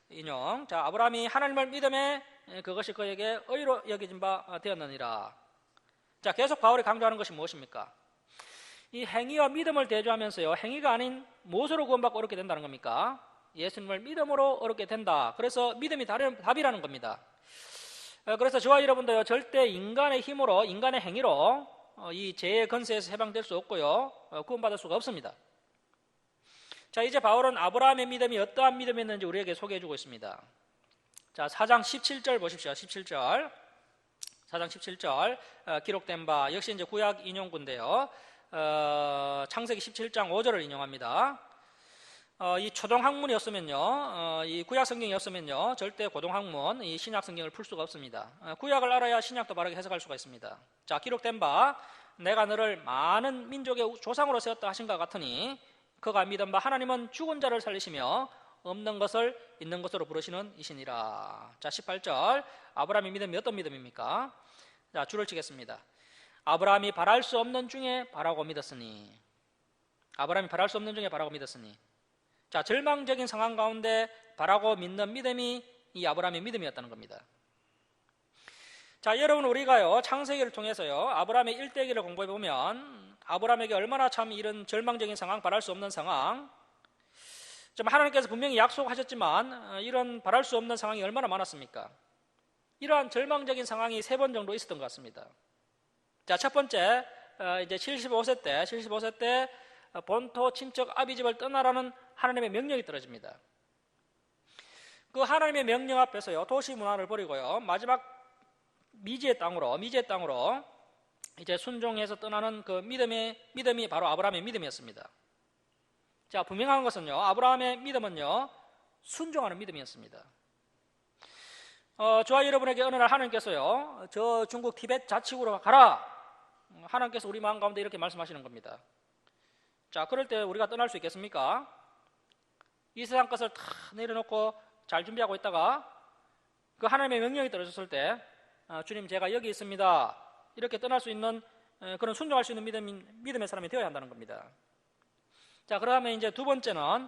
Speaker 1: 인용. 자, 아브라함이 하나님을 믿음에 그것이 그에게 의로 여겨진 바 되었느니라. 자, 계속 바울이 강조하는 것이 무엇입니까? 이 행위와 믿음을 대조하면서요, 행위가 아닌 무엇으로 구원받고 얻게 된다는 겁니까? 예수님을 믿음으로 얻게 된다. 그래서 믿음이 답이라는 겁니다. 그래서 저와 여러분도요, 절대 인간의 힘으로, 인간의 행위로 이 죄의 건세에서 해방될 수 없고요, 구원받을 수가 없습니다. 자, 이제 바울은 아브라함의 믿음이 어떠한 믿음이었는지 우리에게 소개해주고 있습니다. 자, 4장 17절 보십시오. 17절. 4장 17절 기록된 바, 역시 이제 구약 인용구인데요. 창세기 17장 5절을 인용합니다. 이 초동학문이었으면요, 이 구약 성경이었으면요, 절대 고동학문, 이 신약 성경을 풀 수가 없습니다. 구약을 알아야 신약도 바르게 해석할 수가 있습니다. 자, 기록된 바, 내가 너를 많은 민족의 조상으로 세웠다 하신 것 같으니 그가 믿은 바 하나님은 죽은 자를 살리시며 없는 것을 있는 것으로 부르시는 이시니라. 자, 18절 아브라함의 믿음이 어떤 믿음입니까? 자, 줄을 치겠습니다. 아브라함이 바랄 수 없는 중에 바라고 믿었으니. 아브라함이 바랄 수 없는 중에 바라고 믿었으니. 자, 절망적인 상황 가운데 바라고 믿는 믿음이 이 아브라함의 믿음이었다는 겁니다. 자, 여러분, 우리가요, 창세기를 통해서요, 아브라함의 일대기를 공부해 보면 아브라함에게 얼마나 참 이런 절망적인 상황, 바랄 수 없는 상황, 좀 하나님께서 분명히 약속하셨지만 이런 바랄 수 없는 상황이 얼마나 많았습니까? 이러한 절망적인 상황이 3번 정도 있었던 것 같습니다. 자, 첫 번째, 이제 75세 때 본토 친척 아비집을 떠나라는 하나님의 명령이 떨어집니다. 그 하나님의 명령 앞에서요, 도시 문화를 버리고요, 마지막 미지의 땅으로 이제 순종해서 떠나는 그 믿음이 바로 아브라함의 믿음이었습니다. 자, 분명한 것은요, 아브라함의 믿음은요, 순종하는 믿음이었습니다. 저와 여러분에게 어느 날 하나님께서요, 저 중국 티벳 자치구로 가라, 하나님께서 우리 마음 가운데 이렇게 말씀하시는 겁니다. 자, 그럴 때 우리가 떠날 수 있겠습니까? 이 세상 것을 다 내려놓고 잘 준비하고 있다가 그 하나님의 명령이 떨어졌을 때 주님, 제가 여기 있습니다, 이렇게 떠날 수 있는 그런 순종할 수 있는 믿음의 사람이 되어야 한다는 겁니다. 자, 그다음에 이제 두 번째는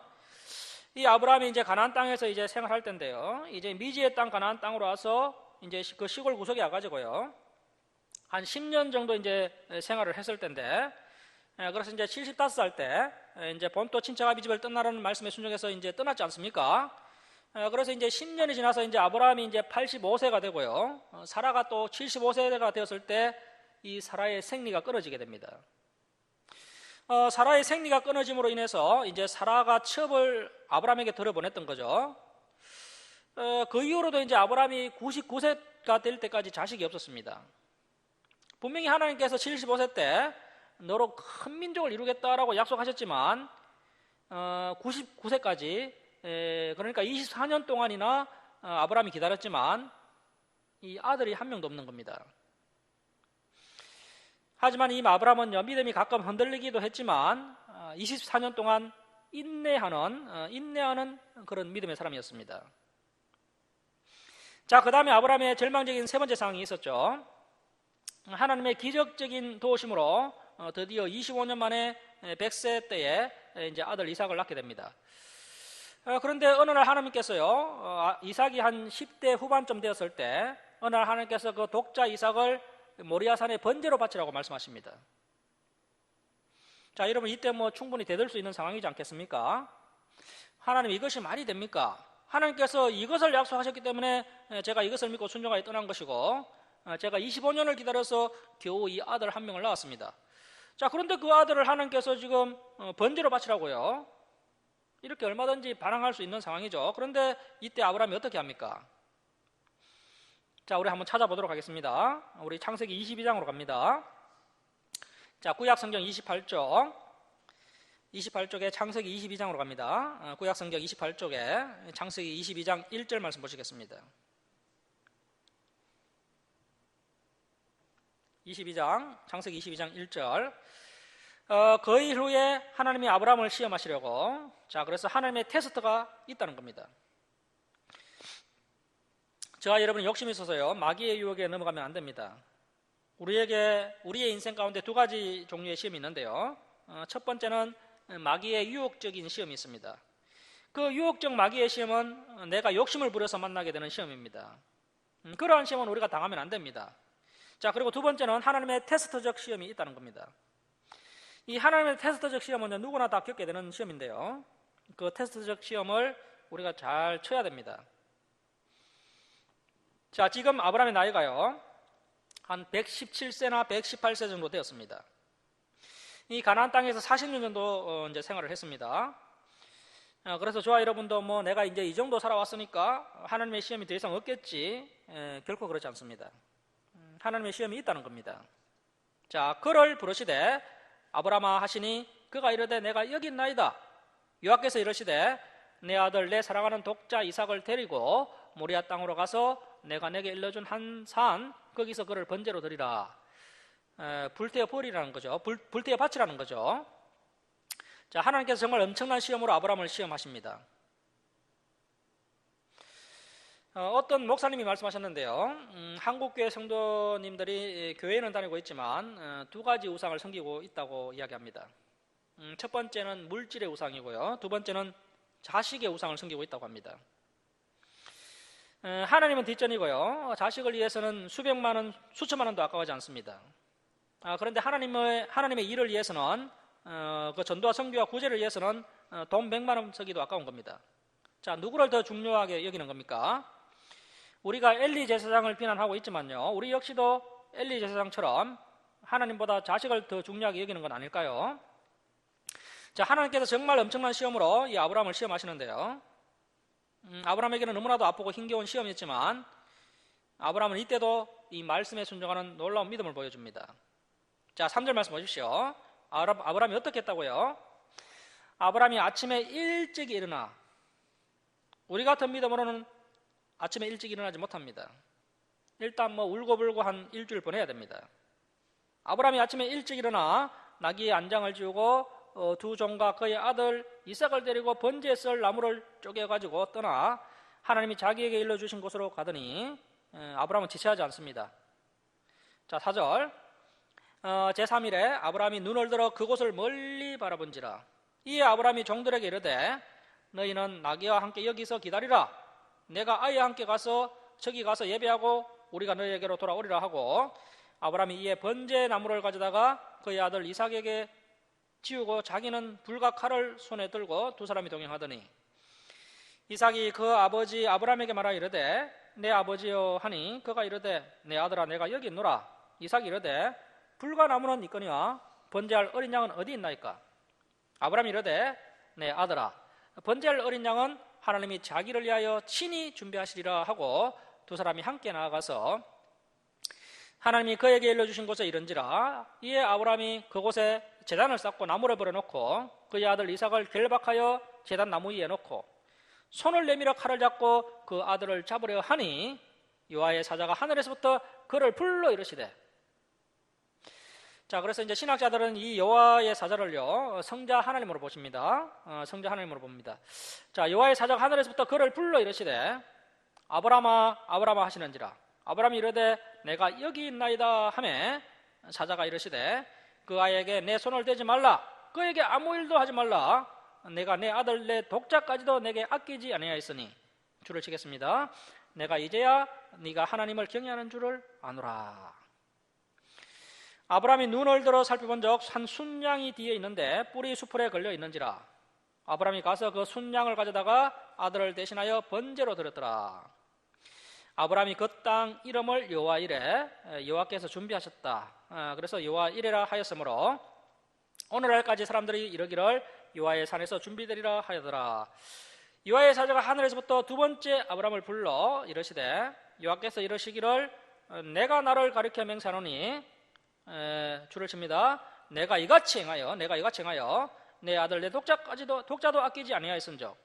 Speaker 1: 이 아브라함이 이제 가나안 땅에서 이제 생활할 텐데요, 이제 미지의 땅 가나안 땅으로 와서 이제 그 시골 구석에 와가지고요, 한 10년 정도 이제 생활을 했을 텐데, 그래서 이제 75살 때 이제 본토 친척 아비집을 떠나라는 말씀에 순종해서 이제 떠났지 않습니까? 그래서 이제 10년이 지나서 이제 아브라함이 이제 85세가 되고요, 사라가 또 75세가 되었을 때 이 사라의 생리가 끊어지게 됩니다. 사라의 생리가 끊어짐으로 인해서 이제 사라가 첩을 아브라함에게 들어보냈던 거죠. 그 이후로도 이제 아브라함이 99세가 될 때까지 자식이 없었습니다. 분명히 하나님께서 75세 때 너로 큰 민족을 이루겠다라고 약속하셨지만 99세까지, 그러니까 24년 동안이나 아브라함이 기다렸지만 이 아들이 한 명도 없는 겁니다. 하지만 이 아브라함은요, 믿음이 가끔 흔들리기도 했지만 24년 동안 인내하는 그런 믿음의 사람이었습니다. 자, 그 다음에 아브라함의 절망적인 세 번째 상황이 있었죠. 하나님의 기적적인 도우심으로 드디어 25년 만에 100세 때에 이제 아들 이삭을 낳게 됩니다. 그런데 어느 날 하나님께서요, 이삭이 한 10대 후반쯤 되었을 때 어느 날 하나님께서 그 독자 이삭을 모리아산에 번제로 바치라고 말씀하십니다. 자, 여러분, 이때 뭐 충분히 대들 수 있는 상황이지 않겠습니까? 하나님, 이것이 말이 됩니까? 하나님께서 이것을 약속하셨기 때문에 제가 이것을 믿고 순종하여 떠난 것이고, 제가 25년을 기다려서 겨우 이 아들 한 명을 낳았습니다. 자, 그런데 그 아들을 하나님께서 지금 번제로 바치라고요, 이렇게 얼마든지 반항할 수 있는 상황이죠. 그런데 이때 아브라함이 어떻게 합니까? 자, 우리 한번 찾아보도록 하겠습니다. 우리 창세기 22장으로 갑니다. 자, 구약성경 28쪽에 창세기 22장으로 갑니다. 구약성경 28쪽에 창세기 22장 1절 말씀 보시겠습니다. 창세기 22장 1절. 그일 후에 하나님이 아브라함을 시험하시려고, 자, 그래서 하나님의 테스트가 있다는 겁니다. 저와 여러분은 욕심이 있어서요, 마귀의 유혹에 넘어가면 안 됩니다. 우리의 인생 가운데 두 가지 종류의 시험이 있는데요, 첫 번째는 마귀의 유혹적인 시험이 있습니다. 그 유혹적 마귀의 시험은 내가 욕심을 부려서 만나게 되는 시험입니다. 그러한 시험은 우리가 당하면 안 됩니다. 자, 그리고 두 번째는 하나님의 테스트적 시험이 있다는 겁니다. 이 하나님의 테스트적 시험은 누구나 다 겪게 되는 시험인데요, 그 테스트적 시험을 우리가 잘 쳐야 됩니다. 자, 지금 아브라함의 나이가요, 한 117세나 118세 정도 되었습니다. 이 가나안 땅에서 40년 정도 이제 생활을 했습니다. 그래서 저와 여러분도 뭐 내가 이제 이 정도 살아왔으니까 하나님의 시험이 더 이상 없겠지, 결코 그렇지 않습니다. 하나님의 시험이 있다는 겁니다. 자, 그를 부르시되 아브라함아 하시니 그가 이르되 내가 여기 있나이다. 여호와께서 이르시되 내 아들 내 사랑하는 독자 이삭을 데리고 모리아 땅으로 가서 내가 내게 일러준 한 산 거기서 그를 번제로 드리라. 불태워 버리라는 거죠. 불태워 바치라는 거죠. 자, 하나님께서 정말 엄청난 시험으로 아브라함을 시험하십니다. 어떤 목사님이 말씀하셨는데요, 한국교회 성도님들이 교회는 다니고 있지만 두 가지 우상을 섬기고 있다고 이야기합니다. 첫 번째는 물질의 우상이고요, 두 번째는 자식의 우상을 섬기고 있다고 합니다. 하나님은 뒷전이고요, 자식을 위해서는 수백만 원, 수천만 원도 아까워하지 않습니다. 그런데 하나님의 일을 위해서는 그 전도와 선교와 구제를 위해서는 돈 100만 원 쓰기도 아까운 겁니다. 자, 누구를 더 중요하게 여기는 겁니까? 우리가 엘리 제사장을 비난하고 있지만요, 우리 역시도 엘리 제사장처럼 하나님보다 자식을 더 중요하게 여기는 건 아닐까요? 자, 하나님께서 정말 엄청난 시험으로 이 아브라함을 시험하시는데요, 아브라함에게는 너무나도 아프고 힘겨운 시험이었지만 아브라함은 이때도 이 말씀에 순종하는 놀라운 믿음을 보여줍니다. 자, 3절 말씀 보십시오. 아브라함이 어떻게 했다고요? 아브라함이 아침에 일찍 일어나, 우리 같은 믿음으로는 아침에 일찍 일어나지 못합니다. 일단 울고불고 한 일주일 보내야 됩니다. 아브라함이 아침에 일찍 일어나 나귀의 안장을 지우고 두 종과 그의 아들 이삭을 데리고 번제에 쓸 나무를 쪼개가지고 떠나 하나님이 자기에게 일러주신 곳으로 가더니 아브라함은 지체하지 않습니다. 자, 4절. 제3일에 아브라함이 눈을 들어 그곳을 멀리 바라본지라. 이에 아브라함이 종들에게 이르되 너희는 나귀와 함께 여기서 기다리라. 내가 아이와 함께 가서 저기 가서 예배하고 우리가 너희에게로 돌아오리라 하고, 아브라함이 이에 번제 나무를 가져다가 그의 아들 이삭에게 지우고 자기는 불과 칼을 손에 들고 두 사람이 동행하더니 이삭이 그 아버지 아브라함에게 말하여 이르되 내 아버지여 하니 그가 이르되 내 아들아 내가 여기 있노라. 이삭이 이르되 불과 나무는 있거니와 번제할 어린 양은 어디 있나이까? 아브라함이 이르되 내 아들아 번제할 어린 양은 하나님이 자기를 위하여 친히 준비하시리라 하고 두 사람이 함께 나아가서 하나님이 그에게 일러주신 곳에 이른지라. 이에 아브라함이 그곳에 제단을 쌓고 나무를 버려놓고 그의 아들 이삭을 결박하여 제단 나무 위에 놓고 손을 내밀어 칼을 잡고 그 아들을 잡으려 하니 여호와의 사자가 하늘에서부터 그를 불러 이르시되. 자, 그래서 이제 신학자들은 이 여호와의 사자를요 성자 하나님으로 보십니다. 성자 하나님으로 봅니다. 자, 여호와의 사자가 하늘에서부터 그를 불러 이르시되 아브라함아 아브라함아 하시는지라. 아브라함이 이르되 내가 여기 있나이다 하매 사자가 이르시되 그 아이에게 내 손을 대지 말라. 그에게 아무 일도 하지 말라. 내가 내 아들 내 독자까지도 내게 아끼지 아니하였으니. 줄을 치겠습니다. 내가 이제야 네가 하나님을 경외하는 줄을 아노라. 아브라함이 눈을 들어 살펴본 적 한 순양이 뒤에 있는데 뿔이 수풀에 걸려 있는지라. 아브라함이 가서 그 순양을 가져다가 아들을 대신하여 번제로 드렸더라. 아브라함이 그 땅 이름을 여호와 이레, 여호와께서 준비하셨다. 그래서 여호와 이레라 하였으므로 오늘날까지 사람들이 이러기를 여호와의 산에서 준비되리라 하여더라. 여호와의 사자가 하늘에서부터 두 번째 아브라함을 불러 이르시되 여호와께서 이르시기를 내가 나를 가리켜 맹세하노니, 줄을 칩니다. 내가 이같이 행하여 내 아들 내 독자도 아끼지 아니하였은즉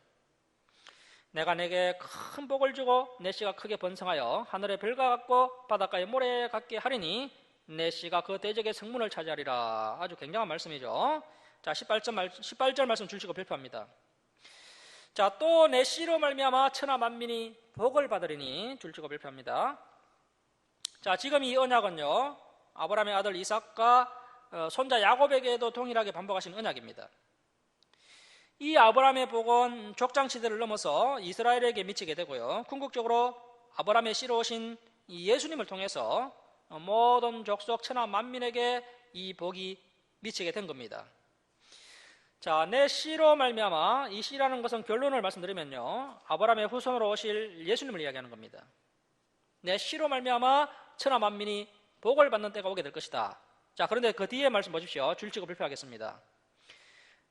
Speaker 1: 내가 내게 큰 복을 주고 내 씨가 크게 번성하여 하늘의 별과 같고 바닷가의 모래 같게 하리니 내 씨가 그 대적의 성문을 차지하리라. 아주 굉장한 말씀이죠. 자, 18절 말씀 줄치고 발표합니다. 자, 또 내 씨로 말미암아 천하 만민이 복을 받으리니 줄치고 발표합니다. 자, 지금 이 언약은요 아브라함의 아들 이삭과 손자 야곱에게도 동일하게 반복하신 언약입니다. 이 아브라함의 복은 족장시대를 넘어서 이스라엘에게 미치게 되고요, 궁극적으로 아브라함의 씨로 오신 이 예수님을 통해서 모든 족속 천하 만민에게 이 복이 미치게 된 겁니다. 자, 내 씨로 말미암아, 이 씨라는 것은 결론을 말씀드리면요 아브라함의 후손으로 오실 예수님을 이야기하는 겁니다. 내 씨로 말미암아 천하 만민이 복을 받는 때가 오게 될 것이다. 자, 그런데 그 뒤에 말씀 보십시오. 줄치고 발표하겠습니다.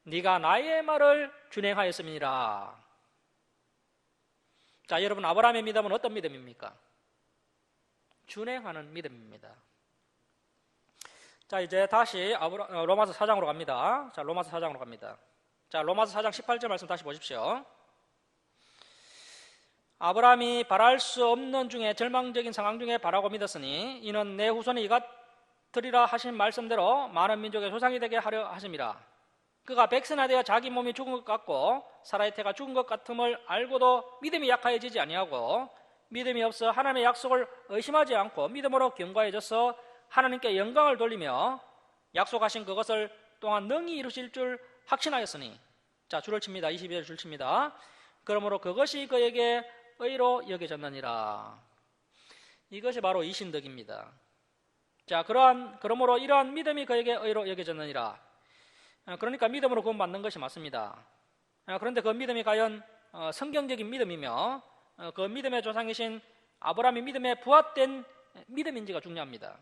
Speaker 1: 네가 나의 말을 준행하였음이니라. 자, 여러분, 아브라함의 믿음은 어떤 믿음입니까? 준행하는 믿음입니다. 자, 이제 다시 로마서 4장으로 갑니다. 자, 로마서 4장 18절 말씀 다시 보십시오. 아브라함이 바랄 수 없는 중에 절망적인 상황 중에 바라고 믿었으니 이는 내 후손이 이같으리라 하신 말씀대로 많은 민족의 조상이 되게 하려 하심이라. 그가 백세나 되어 자기 몸이 죽은 것 같고 사라의 태가 죽은 것 같음을 알고도 믿음이 약하여지지 아니하고 믿음이 없어 하나님의 약속을 의심하지 않고 믿음으로 견고해져서 하나님께 영광을 돌리며 약속하신 그것을 또한 능히 이루실 줄 확신하였으니. 자, 줄을 칩니다. 22절 줄 칩니다. 그러므로 그것이 그에게 의로 여겨졌느니라. 이것이 바로 이신덕입니다. 자, 그러므로 이러한 믿음이 그에게 의로 여겨졌느니라. 그러니까 믿음으로 구원받는 것이 맞습니다. 그런데 그 믿음이 과연 성경적인 믿음이며 그 믿음의 조상이신 아브라함의 믿음에 부합된 믿음인지가 중요합니다.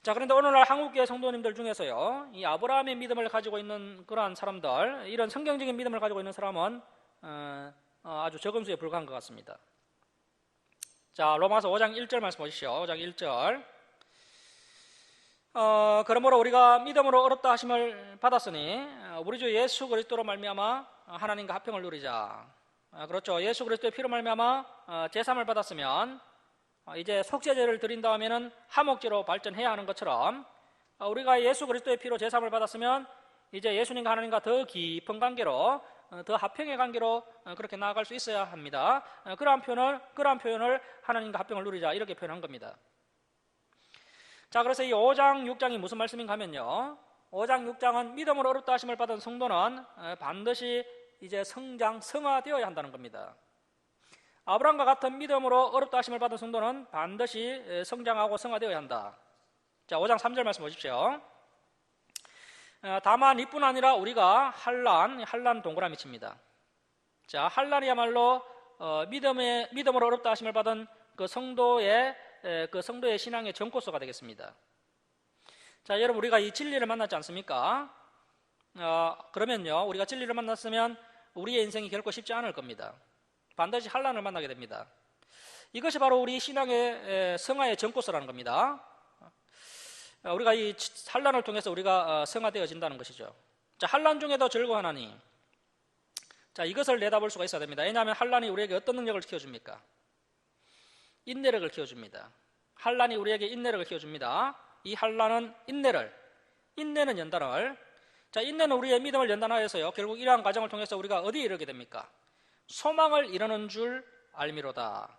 Speaker 1: 자, 그런데 오늘날 한국교회 성도님들 중에서요, 이 아브라함의 믿음을 가지고 있는 그러한 사람들, 이런 성경적인 믿음을 가지고 있는 사람은 아주 적은 수에 불과한 것 같습니다. 자, 로마서 5장 1절 말씀 보십시오. 5장 1절. 그러므로 우리가 믿음으로 의롭다 하심을 받았으니 우리 주 예수 그리스도로 말미암아 하나님과 합평을 누리자. 그렇죠. 예수 그리스도의 피로 말미암아 제사함을 받았으면 이제 속죄제를 드린 다음에는 화목제로 발전해야 하는 것처럼 우리가 예수 그리스도의 피로 제사함을 받았으면 이제 예수님과 하나님과 더 깊은 관계로, 더 합평의 관계로 그렇게 나아갈 수 있어야 합니다. 그러한 표현을 하나님과 합평을 누리자, 이렇게 표현한 겁니다. 자, 그래서 이 5장 6장이 무슨 말씀인가 하면요, 5장 6장은 믿음으로 의롭다 하심을 받은 성도는 반드시 이제 성화되어야 한다는 겁니다. 아브라함과 같은 믿음으로 의롭다 하심을 받은 성도는 반드시 성장하고 성화되어야 한다. 자, 5장 3절 말씀 보십시오. 다만 이뿐 아니라 우리가 한란 동그라미 칩니다. 자, 한란이야말로 믿음으로 의롭다 하심을 받은 그 성도의 신앙의 전코서가 되겠습니다. 자, 여러분, 우리가 이 진리를 만났지 않습니까? 그러면요, 우리가 진리를 만났으면 우리의 인생이 결코 쉽지 않을 겁니다. 반드시 한란을 만나게 됩니다. 이것이 바로 우리 신앙의 성화의 전코서라는 겁니다. 우리가 이 한란을 통해서 우리가 성화되어진다는 것이죠. 자, 한란 중에도 즐거워하나니, 자, 이것을 내다볼 수가 있어야 됩니다. 왜냐하면 한란이 우리에게 어떤 능력을 키워줍니까? 인내력을 키워줍니다. 한란이 우리에게 인내력을 키워줍니다. 이 한란은 인내는 연단을, 자, 인내는 우리의 믿음을 연단하여서요, 결국 이러한 과정을 통해서 우리가 어디에 이르게 됩니까? 소망을 이루는 줄 알미로다.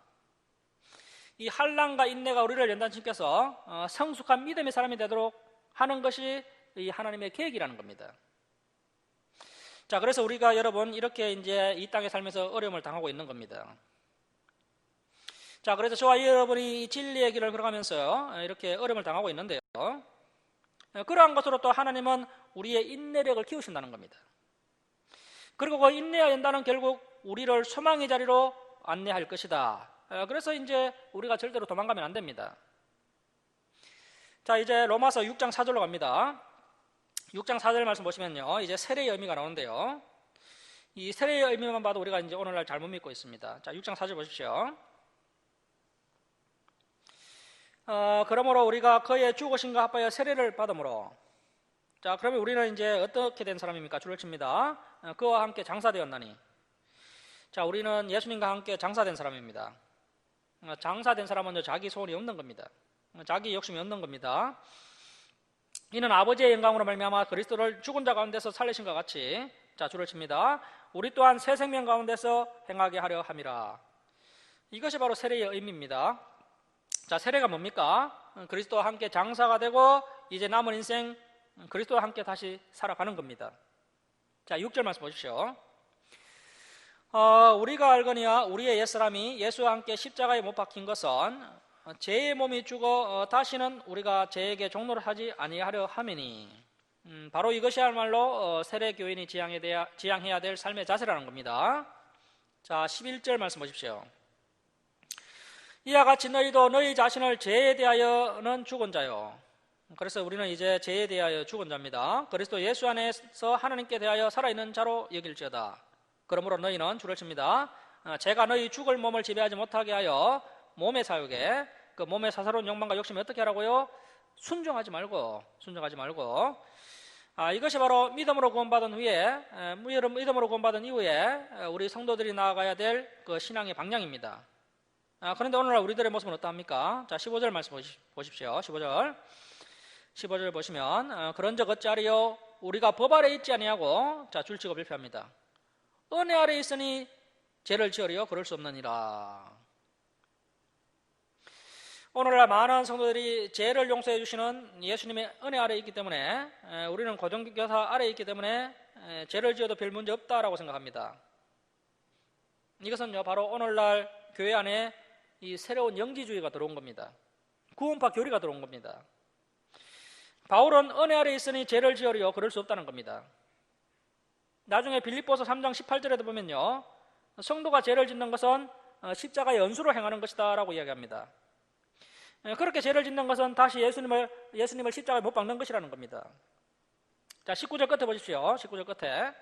Speaker 1: 이 한란과 인내가 우리를 연단시켜서 성숙한 믿음의 사람이 되도록 하는 것이 이 하나님의 계획이라는 겁니다. 자, 그래서 우리가 여러분 이렇게 이제 이 땅에 살면서 어려움을 당하고 있는 겁니다. 자, 그래서 저와 여러분이 이 진리의 길을 걸어가면서 이렇게 어려움을 당하고 있는데요, 그러한 것으로 또 하나님은 우리의 인내력을 키우신다는 겁니다. 그리고 그 인내와 연단은 결국 우리를 소망의 자리로 안내할 것이다. 그래서 이제 우리가 절대로 도망가면 안 됩니다. 자, 이제 로마서 6장 4절로 갑니다. 6장 4절 말씀 보시면요, 이제 세례의 의미가 나오는데요, 이 세례의 의미만 봐도 우리가 이제 오늘날 잘못 믿고 있습니다. 자, 6장 4절 보십시오. 그러므로 우리가 그의 죽으심과 합하여 세례를 받음으로, 자, 그러면 우리는 이제 어떻게 된 사람입니까? 줄을 칩니다. 그와 함께 장사되었나니. 자, 우리는 예수님과 함께 장사된 사람입니다. 장사된 사람은 자기 소원이 없는 겁니다. 자기 욕심이 없는 겁니다. 이는 아버지의 영광으로 말미암아 그리스도를 죽은 자 가운데서 살리신 것 같이, 자, 줄을 칩니다. 우리 또한 새 생명 가운데서 행하게 하려 함이라. 이것이 바로 세례의 의미입니다. 자, 세례가 뭡니까? 그리스도와 함께 장사가 되고 이제 남은 인생 그리스도와 함께 다시 살아가는 겁니다. 자, 6절 말씀 보십시오. 우리가 알거니와 우리의 옛사람이 예수와 함께 십자가에 못 박힌 것은 죄의 몸이 죽어 다시는 우리가 죄에게 종노를 하지 아니하려 함이니, 바로 이것이야말로 세례 교인이 지향해야 될 삶의 자세라는 겁니다. 자, 11절 말씀 보십시오. 이와 같이 너희도 너희 자신을 죄에 대하여는 죽은 자요. 그래서 우리는 이제 죄에 대하여 죽은 자입니다. 그리스도 예수 안에서 하나님께 대하여 살아있는 자로 여길지어다. 그러므로 너희는, 줄을 칩니다, 제가 너희 죽을 몸을 지배하지 못하게 하여 몸의 사욕에, 그 몸의 사사로운 욕망과 욕심이 어떻게 하라고요? 순종하지 말고. 이것이 바로 믿음으로 구원받은 이후에 우리 성도들이 나아가야 될 그 신앙의 방향입니다. 그런데 오늘날 우리들의 모습은 어떠합니까? 자, 15절 말씀 보십시오. 15절 보시면, 그런 적 어찌하리요? 우리가 법 아래 있지 아니하고, 자, 줄치고 발표합니다. 은혜 아래 있으니 죄를 지으리요? 그럴 수 없느니라. 오늘날 많은 성도들이 죄를 용서해 주시는 예수님의 은혜 아래 있기 때문에, 우리는 고정교사 아래 있기 때문에 죄를 지어도 별 문제 없다라고 생각합니다. 이것은요, 바로 오늘날 교회 안에 이 새로운 영지주의가 들어온 겁니다. 구원파 교리가 들어온 겁니다. 바울은 은혜 아래 있으니 죄를 지으려 그럴 수 없다는 겁니다. 나중에 빌립보서 3장 18절에도 보면요, 성도가 죄를 짓는 것은 십자가의 연수로 행하는 것이다 라고 이야기합니다. 그렇게 죄를 짓는 것은 다시 예수님을 십자가에 못 박는 것이라는 겁니다. 자, 19절 끝에 보십시오. 19절 끝에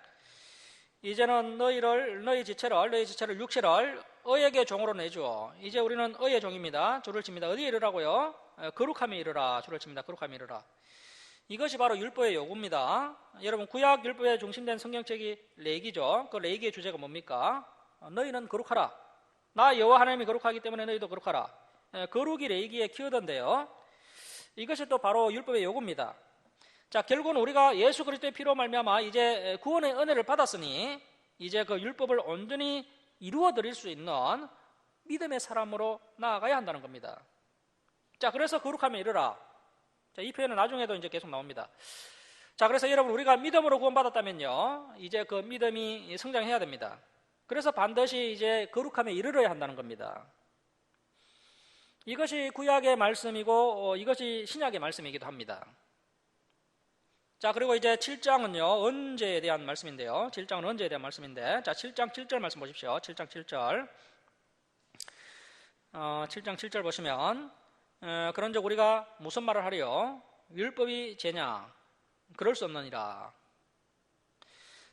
Speaker 1: 이제는 너희 지체를 육체를 의에게 종으로 내주어. 이제 우리는 의의 종입니다. 줄을 칩니다. 어디에 이르라고요? 거룩함에 이르라. 줄을 칩니다. 거룩함에 이르라. 이것이 바로 율법의 요구입니다. 여러분, 구약 율법에 중심된 성경책이 레위기죠. 그 레위기의 주제가 뭡니까? 너희는 거룩하라. 나 여호와 하나님이 거룩하기 때문에 너희도 거룩하라. 거룩이 레위기의 키워드인데요, 이것이 또 바로 율법의 요구입니다. 자, 결국은 우리가 예수 그리스도의 피로 말미암아 이제 구원의 은혜를 받았으니 이제 그 율법을 온전히 이루어 드릴 수 있는 믿음의 사람으로 나아가야 한다는 겁니다. 자, 그래서 거룩함에 이르라. 자, 이 표현은 나중에도 이제 계속 나옵니다. 자, 그래서 여러분, 우리가 믿음으로 구원받았다면요, 이제 그 믿음이 성장해야 됩니다. 그래서 반드시 이제 거룩함에 이르러야 한다는 겁니다. 이것이 구약의 말씀이고 이것이 신약의 말씀이기도 합니다. 자, 그리고 이제 7장은요, 언제에 대한 말씀인데요. 7장은 언제에 대한 말씀인데, 자, 7장 7절 말씀 보십시오. 7장 7절. 7장 7절 보시면, 그런즉 우리가 무슨 말을 하리요? 율법이 죄냐? 그럴 수 없느니라.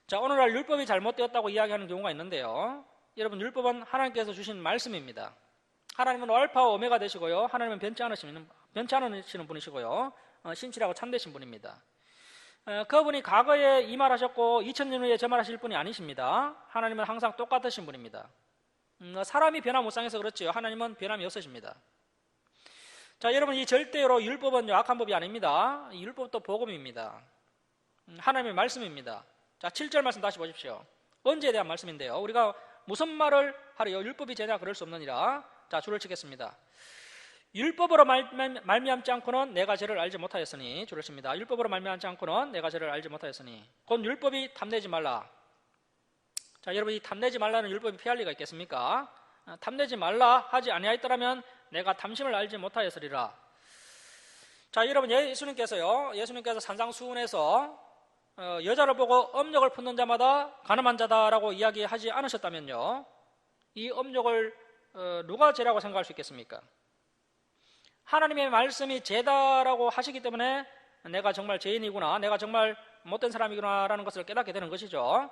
Speaker 1: 자, 오늘날 율법이 잘못되었다고 이야기하는 경우가 있는데요, 여러분, 율법은 하나님께서 주신 말씀입니다. 하나님은 알파와 오메가 되시고요, 하나님은 변치 않으시는 분이시고요, 신실하고 참되신 분입니다. 그분이 과거에 이 말하셨고 2000년 후에 저 말하실 분이 아니십니다. 하나님은 항상 똑같으신 분입니다. 사람이 변화무쌍해서 그렇지요, 하나님은 변함이 없으십니다. 자, 여러분, 이 절대로 율법은 악한 법이 아닙니다. 이 율법도 복음입니다. 하나님의 말씀입니다. 자, 7절 말씀 다시 보십시오. 언제에 대한 말씀인데요, 우리가 무슨 말을 하리요? 율법이 죄냐? 그럴 수 없느니라. 자, 줄을 치겠습니다. 율법으로 말미암지 않고는 내가 죄를 알지 못하였으니, 줄을 칩니다. 율법으로 말미암지 않고는 내가 죄를 알지 못하였으니, 곧 율법이 탐내지 말라. 자, 여러분, 이 탐내지 말라는 율법이 피할 리가 있겠습니까? 탐내지 말라 하지 아니하였더라면 내가 탐심을 알지 못하였으리라. 자, 여러분, 예수님께서 산상수훈에서 여자를 보고 업력을 품는 자마다 가늠한 자다라고 이야기하지 않으셨다면요, 이 업력을 누가 죄라고 생각할 수 있겠습니까? 하나님의 말씀이 죄다라고 하시기 때문에 내가 정말 죄인이구나, 내가 정말 못된 사람이구나 라는 것을 깨닫게 되는 것이죠.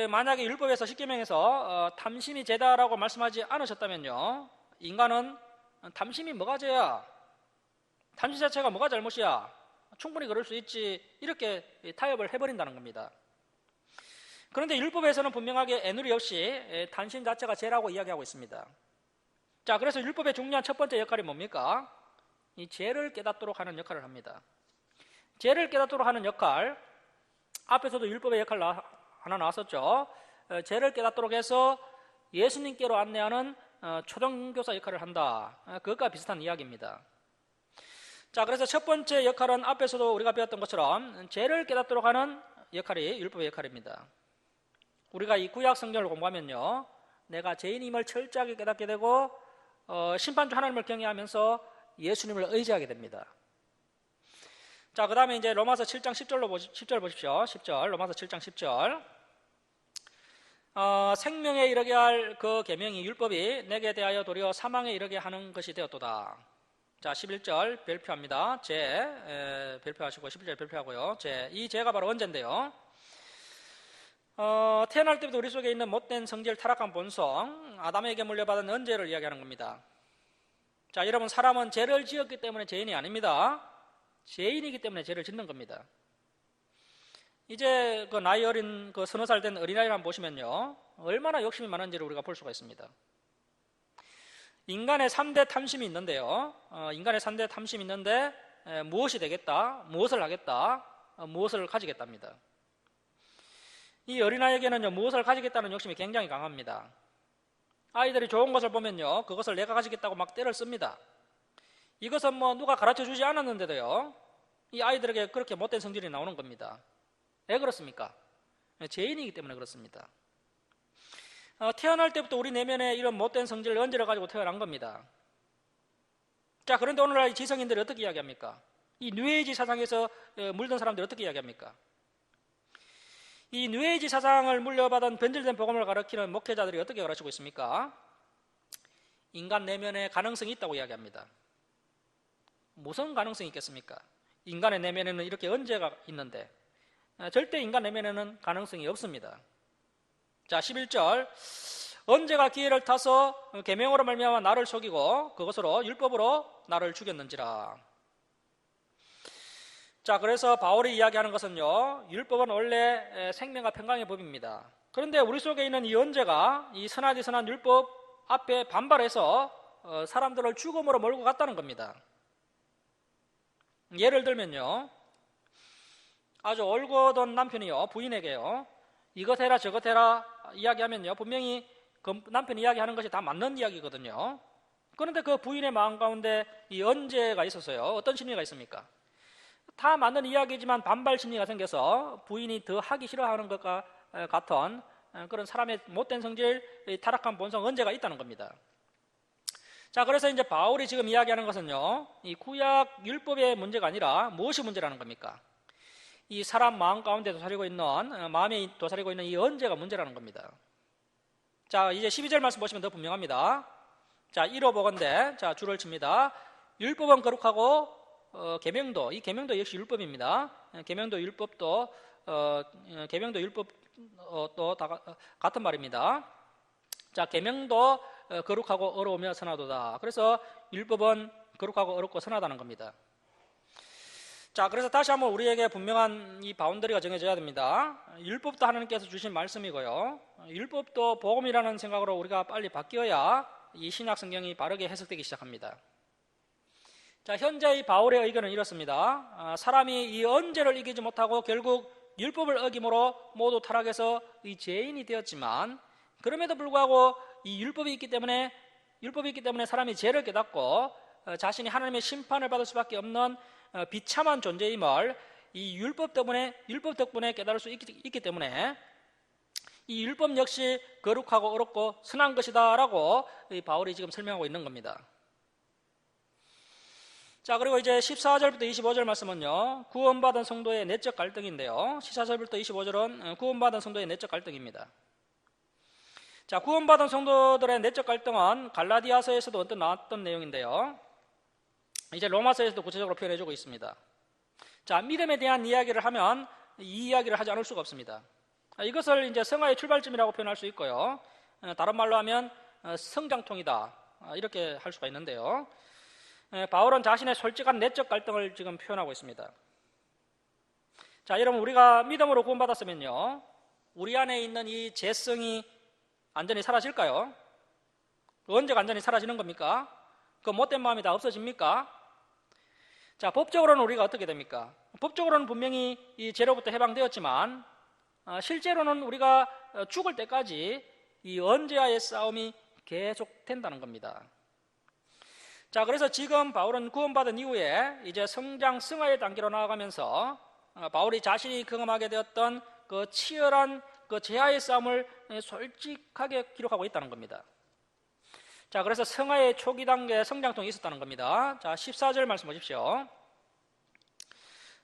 Speaker 1: 만약에 율법에서 십계명에서 탐심이 죄다라고 말씀하지 않으셨다면요, 인간은 탐심이 뭐가 죄야? 탐심 자체가 뭐가 잘못이야? 충분히 그럴 수 있지, 이렇게 타협을 해버린다는 겁니다. 그런데 율법에서는 분명하게 애누리 없이 탐심 자체가 죄라고 이야기하고 있습니다. 자, 그래서 율법의 중요한 첫 번째 역할이 뭡니까? 이 죄를 깨닫도록 하는 역할을 합니다. 죄를 깨닫도록 하는 역할, 앞에서도 율법의 역할 하나 나왔었죠. 죄를 깨닫도록 해서 예수님께로 안내하는 초등교사 역할을 한다. 그것과 비슷한 이야기입니다. 자, 그래서 첫 번째 역할은 앞에서도 우리가 배웠던 것처럼 죄를 깨닫도록 하는 역할이 율법의 역할입니다. 우리가 이 구약 성경을 공부하면요, 내가 죄인임을 철저하게 깨닫게 되고 심판주 하나님을 경외하면서 예수님을 의지하게 됩니다. 자, 그 다음에 이제 로마서 7장 10절 보십시오. 10절, 로마서 7장 10절. 생명에 이르게 할 그 계명이 율법이 내게 대하여 도리어 사망에 이르게 하는 것이 되었도다. 자, 11절 별표합니다. 별표하시고 11절 별표하고요. 이 죄가 바로 언제인데요, 태어날 때부터 우리 속에 있는 못된 성질, 타락한 본성, 아담에게 물려받은 언제를 이야기하는 겁니다. 자, 여러분, 사람은 죄를 지었기 때문에 죄인이 아닙니다. 죄인이기 때문에 죄를 짓는 겁니다. 이제 그 나이 어린 그 서너 살 된 어린아이를 한번 보시면요, 얼마나 욕심이 많은지를 우리가 볼 수가 있습니다. 인간의 3대 탐심이 있는데요, 무엇이 되겠다, 무엇을 하겠다, 무엇을 가지겠답니다. 이 어린아이에게는요, 무엇을 가지겠다는 욕심이 굉장히 강합니다. 아이들이 좋은 것을 보면요, 그것을 내가 가지겠다고 막 때를 씁니다. 이것은 뭐 누가 가르쳐 주지 않았는데도요, 이 아이들에게 그렇게 못된 성질이 나오는 겁니다. 왜 그렇습니까? 죄인이기 때문에 그렇습니다. 태어날 때부터 우리 내면에 이런 못된 성질을 언제를 가지고 태어난 겁니다. 자, 그런데 오늘날 이 지성인들이 어떻게 이야기합니까? 이 뉴에이지 사상에서 물든 사람들이 어떻게 이야기합니까? 이 뉴에이지 사상을 물려받은 변질된 복음을 가르치는 목회자들이 어떻게 가르치고 있습니까? 인간 내면에 가능성이 있다고 이야기합니다. 무슨 가능성이 있겠습니까? 인간의 내면에는 이렇게 언제가 있는데 절대 인간 내면에는 가능성이 없습니다. 자, 11절 언제가 기회를 타서 계명으로 말미암아 나를 속이고 그것으로 율법으로 나를 죽였는지라. 자, 그래서 바울이 이야기하는 것은요, 율법은 원래 생명과 평강의 법입니다. 그런데 우리 속에 있는 이 언제가 이 선하디 선한 율법 앞에 반발해서 사람들을 죽음으로 몰고 갔다는 겁니다. 예를 들면요, 아주 올곧은 남편이요, 부인에게요, 이것 해라 저것 해라 이야기하면요, 분명히 그 남편이 이야기하는 것이 다 맞는 이야기거든요. 그런데 그 부인의 마음 가운데 이 언제가 있어서요, 어떤 심리가 있습니까? 다 맞는 이야기지만 반발 심리가 생겨서 부인이 더 하기 싫어하는 것과 같은 그런 사람의 못된 성질, 타락한 본성, 언제가 있다는 겁니다. 자, 그래서 이제 바울이 지금 이야기하는 것은요, 이 구약 율법의 문제가 아니라 무엇이 문제라는 겁니까? 이 사람 마음 가운데 도사리고 있는, 마음에 도사리고 있는 이 언제가 문제라는 겁니다. 자, 이제 12절 말씀 보시면 더 분명합니다. 자, 1호 보건대, 자, 줄을 칩니다. 율법은 거룩하고 계명도, 이 계명도 역시 율법입니다. 계명도 율법도 계명도 율법도 다 같은 말입니다. 자, 계명도 거룩하고 어려우며 선하도다. 그래서 율법은 거룩하고 어렵고 선하다는 겁니다. 자, 그래서 다시 한번 우리에게 분명한 이 바운더리가 정해져야 됩니다. 율법도 하나님께서 주신 말씀이고요, 율법도 복음이라는 생각으로 우리가 빨리 바뀌어야 이 신약 성경이 바르게 해석되기 시작합니다. 자, 현재 이 바울의 의견은 이렇습니다. 사람이 이 언제를 이기지 못하고 결국 율법을 어김으로 모두 타락해서 이 죄인이 되었지만, 그럼에도 불구하고 이 율법이 있기 때문에 사람이 죄를 깨닫고 자신이 하나님의 심판을 받을 수밖에 없는 비참한 존재임을 이 율법 덕분에 깨달을 수 있기 때문에 이 율법 역시 거룩하고 어렵고 선한 것이다라고 이 바울이 지금 설명하고 있는 겁니다. 자, 그리고 이제 14절부터 25절 말씀은요, 구원받은 성도의 내적 갈등인데요, 14절부터 25절은 구원받은 성도의 내적 갈등입니다. 자, 구원받은 성도들의 내적 갈등은 갈라디아서에서도 언뜻 나왔던 내용인데요, 이제 로마서에서도 구체적으로 표현해주고 있습니다. 자, 믿음에 대한 이야기를 하면 이 이야기를 하지 않을 수가 없습니다. 이것을 이제 성화의 출발점이라고 표현할 수 있고요, 다른 말로 하면 성장통이다, 이렇게 할 수가 있는데요, 바울은 자신의 솔직한 내적 갈등을 지금 표현하고 있습니다. 자, 여러분, 우리가 믿음으로 구원받았으면요, 우리 안에 있는 이 죄성이 완전히 사라질까요? 언제가 완전히 사라지는 겁니까? 그 못된 마음이 다 없어집니까? 자, 법적으로는 우리가 어떻게 됩니까? 법적으로는 분명히 이 죄로부터 해방되었지만 실제로는 우리가 죽을 때까지 이 언제와의 싸움이 계속된다는 겁니다. 자, 그래서 지금 바울은 구원받은 이후에 이제 성장 승화의 단계로 나아가면서 바울이 자신이 경험하게 되었던 그 치열한 그 죄와의 싸움을 솔직하게 기록하고 있다는 겁니다. 자, 그래서 성화의 초기 단계에 성장통이 있었다는 겁니다. 자, 14절 말씀 보십시오.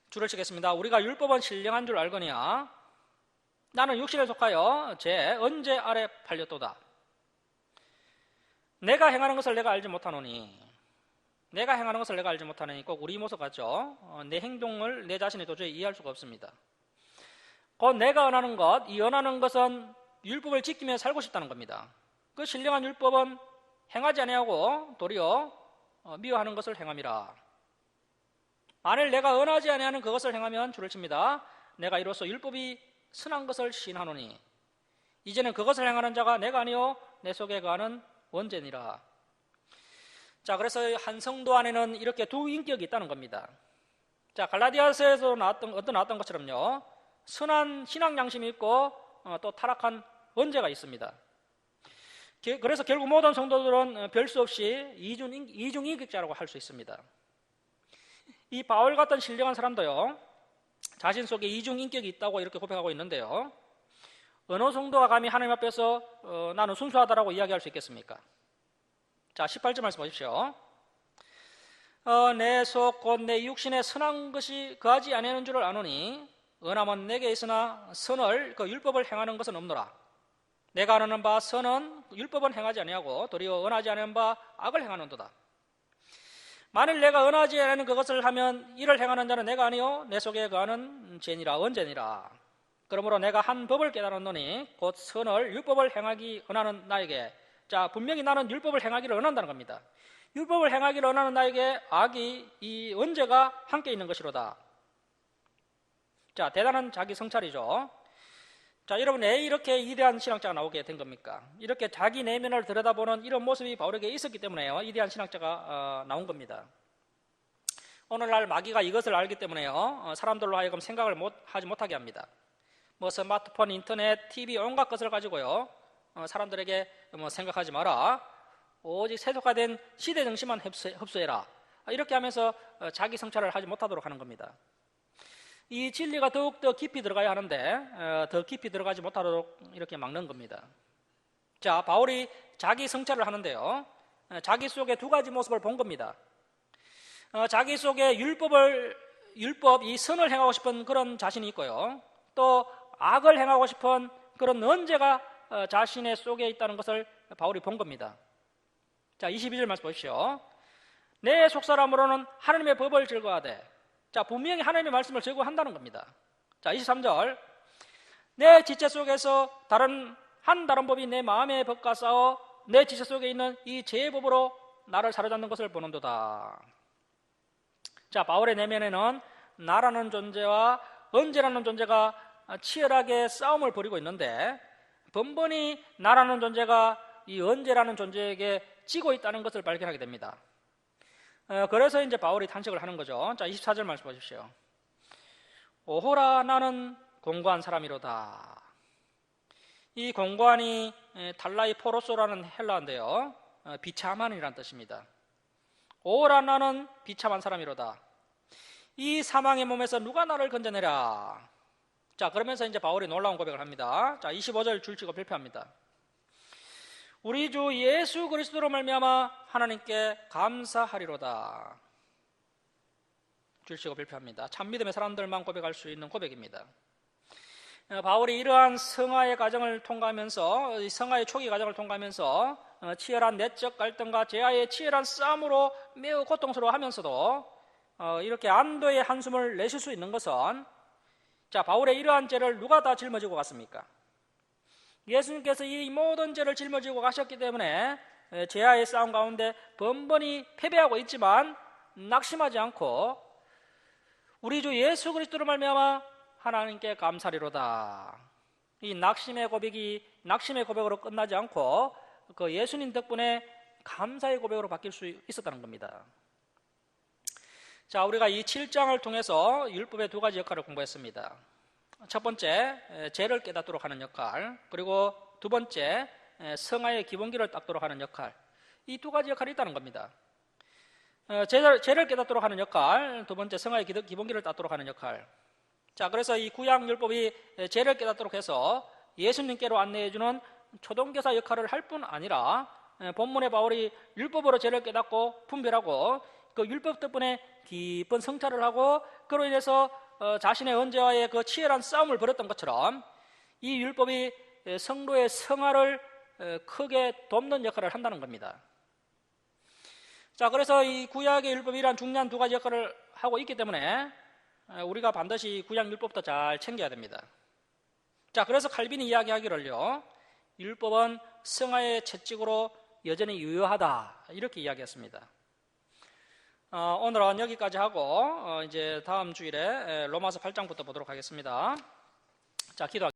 Speaker 1: 줄을 치겠습니다. 우리가 율법은 신령한 줄 알거니와 나는 육신에 속하여 죄 언제 아래 팔렸도다. 내가 행하는 것을 내가 알지 못하노니 꼭 우리 모습 같죠? 내 행동을 내 자신이 도저히 이해할 수가 없습니다. 곧 내가 언하는 것, 이 언하는 것은 율법을 지키며 살고 싶다는 겁니다. 그 신령한 율법은 행하지 아니하고 도리어 미워하는 것을 행함이라. 만일 내가 언하지 아니하는 그것을 행하면 줄을 칩니다. 내가 이로써 율법이 선한 것을 시인하노니 이제는 그것을 행하는 자가 내가 아니요 내 속에 거하는 원죄니라. 자, 그래서 한 성도 안에는 이렇게 두 인격이 있다는 겁니다. 자, 갈라디아서에서 나왔던 것처럼요, 선한 신앙 양심이 있고 또 타락한 원죄가 있습니다. 그래서 결국 모든 성도들은 별 수 없이 이중 인격자라고 할 수 있습니다. 이 바울 같은 신령한 사람도요, 자신 속에 이중 인격이 있다고 이렇게 고백하고 있는데요, 어느 성도가 감히 하나님 앞에서 나는 순수하다라고 이야기할 수 있겠습니까? 자, 18절 말씀 보십시오. 내 속 곧 내 육신에 선한 것이 거하지 아니하는 줄을 아노니 언함은 내게 있으나 선을 그 율법을 행하는 것은 없노라. 내가 아는 바 선은 율법은 행하지 아니하고 도리어 언하지 않은 바 악을 행하는도다. 만일 내가 언하지 않은 그것을 하면 이를 행하는 자는 내가 아니요 내 속에 거하는 죄니라 언제니라. 그러므로 내가 한 법을 깨달았노니 곧 선을 율법을 행하기 언하는 나에게, 자 분명히 나는 율법을 행하기를 언한다는 겁니다. 율법을 행하기를 언하는 나에게 악이 이 언제가 함께 있는 것이로다. 자, 대단한 자기 성찰이죠. 자, 여러분 왜 이렇게 위대한 신학자가 나오게 된 겁니까? 이렇게 자기 내면을 들여다보는 이런 모습이 바울에게 있었기 때문에요, 위대한 신학자가 나온 겁니다. 오늘날 마귀가 이것을 알기 때문에요, 사람들로 하여금 생각을 하지 못하게 합니다. 뭐 스마트폰, 인터넷, TV 온갖 것을 가지고요, 사람들에게 뭐 생각하지 마라, 오직 세속화된 시대 정신만 흡수해라, 이렇게 하면서 자기 성찰을 하지 못하도록 하는 겁니다. 이 진리가 더욱더 깊이 들어가야 하는데 더 깊이 들어가지 못하도록 이렇게 막는 겁니다. 자, 바울이 자기 성찰을 하는데요, 자기 속에 두 가지 모습을 본 겁니다. 자기 속에 율법, 이 선을 행하고 싶은 그런 자신이 있고요, 또 악을 행하고 싶은 그런 언제가 자신의 속에 있다는 것을 바울이 본 겁니다. 자, 22절 말씀 보십시오. 내 속사람으로는 하나님의 법을 즐거워하되, 자, 분명히 하나님의 말씀을 즐거워한다는 겁니다. 자, 23절. 내 지체 속에서 다른 법이 내 마음의 법과 싸워 내 지체 속에 있는 이 죄의 법으로 나를 사로잡는 것을 보는도다. 자, 바울의 내면에는 나라는 존재와 언제라는 존재가 치열하게 싸움을 벌이고 있는데, 번번이 나라는 존재가 이 언제라는 존재에게 지고 있다는 것을 발견하게 됩니다. 그래서 이제 바울이 탄식을 하는 거죠. 자, 24절 말씀 보십시오. 오호라 나는 공고한 사람이로다. 이 공고한이 탈라이 포로소라는 헬라어인데요, 비참한이라는 뜻입니다. 오호라 나는 비참한 사람이로다. 이 사망의 몸에서 누가 나를 건져내랴. 자, 그러면서 이제 바울이 놀라운 고백을 합니다. 자, 25절 줄치고 발표합니다. 우리 주 예수 그리스도로 말미암아 하나님께 감사하리로다. 줄치고 발표합니다. 참 믿음의 사람들만 고백할 수 있는 고백입니다. 바울이 이러한 성화의 과정을 통과하면서, 성화의 초기 과정을 통과하면서 치열한 내적 갈등과 죄와의 치열한 싸움으로 매우 고통스러워하면서도 이렇게 안도의 한숨을 내쉴 수 있는 것은, 자, 바울의 이러한 죄를 누가 다 짊어지고 갔습니까? 예수님께서 이 모든 죄를 짊어지고 가셨기 때문에 죄와의 싸움 가운데 번번이 패배하고 있지만 낙심하지 않고 우리 주 예수 그리스도로 말미암아 하나님께 감사리로다. 이 낙심의 고백으로 끝나지 않고 그 예수님 덕분에 감사의 고백으로 바뀔 수 있었다는 겁니다. 자, 우리가 이 7장을 통해서 율법의 두 가지 역할을 공부했습니다. 첫 번째, 죄를 깨닫도록 하는 역할, 그리고 두 번째, 성화의 기본기를 닦도록 하는 역할, 이 두 가지 역할이 있다는 겁니다. 죄를 깨닫도록 하는 역할, 두 번째 성화의 기본기를 닦도록 하는 역할. 자, 그래서 이 구약 율법이 죄를 깨닫도록 해서 예수님께로 안내해주는 초동교사 역할을 할 뿐 아니라, 본문의 바울이 율법으로 죄를 깨닫고 분별하고 그 율법 덕분에 깊은 성찰을 하고 그로 인해서 자신의 언제와의 그 치열한 싸움을 벌였던 것처럼 이 율법이 성도의 성화를 크게 돕는 역할을 한다는 겁니다. 자, 그래서 이 구약의 율법이란 중요한 두 가지 역할을 하고 있기 때문에 우리가 반드시 구약 율법도 잘 챙겨야 됩니다. 자, 그래서 칼빈이 이야기하기를요, 율법은 성화의 채찍으로 여전히 유효하다, 이렇게 이야기했습니다. 오늘은 여기까지 하고 이제 다음 주일에 로마서 8장부터 보도록 하겠습니다. 자, 기도하겠습니다.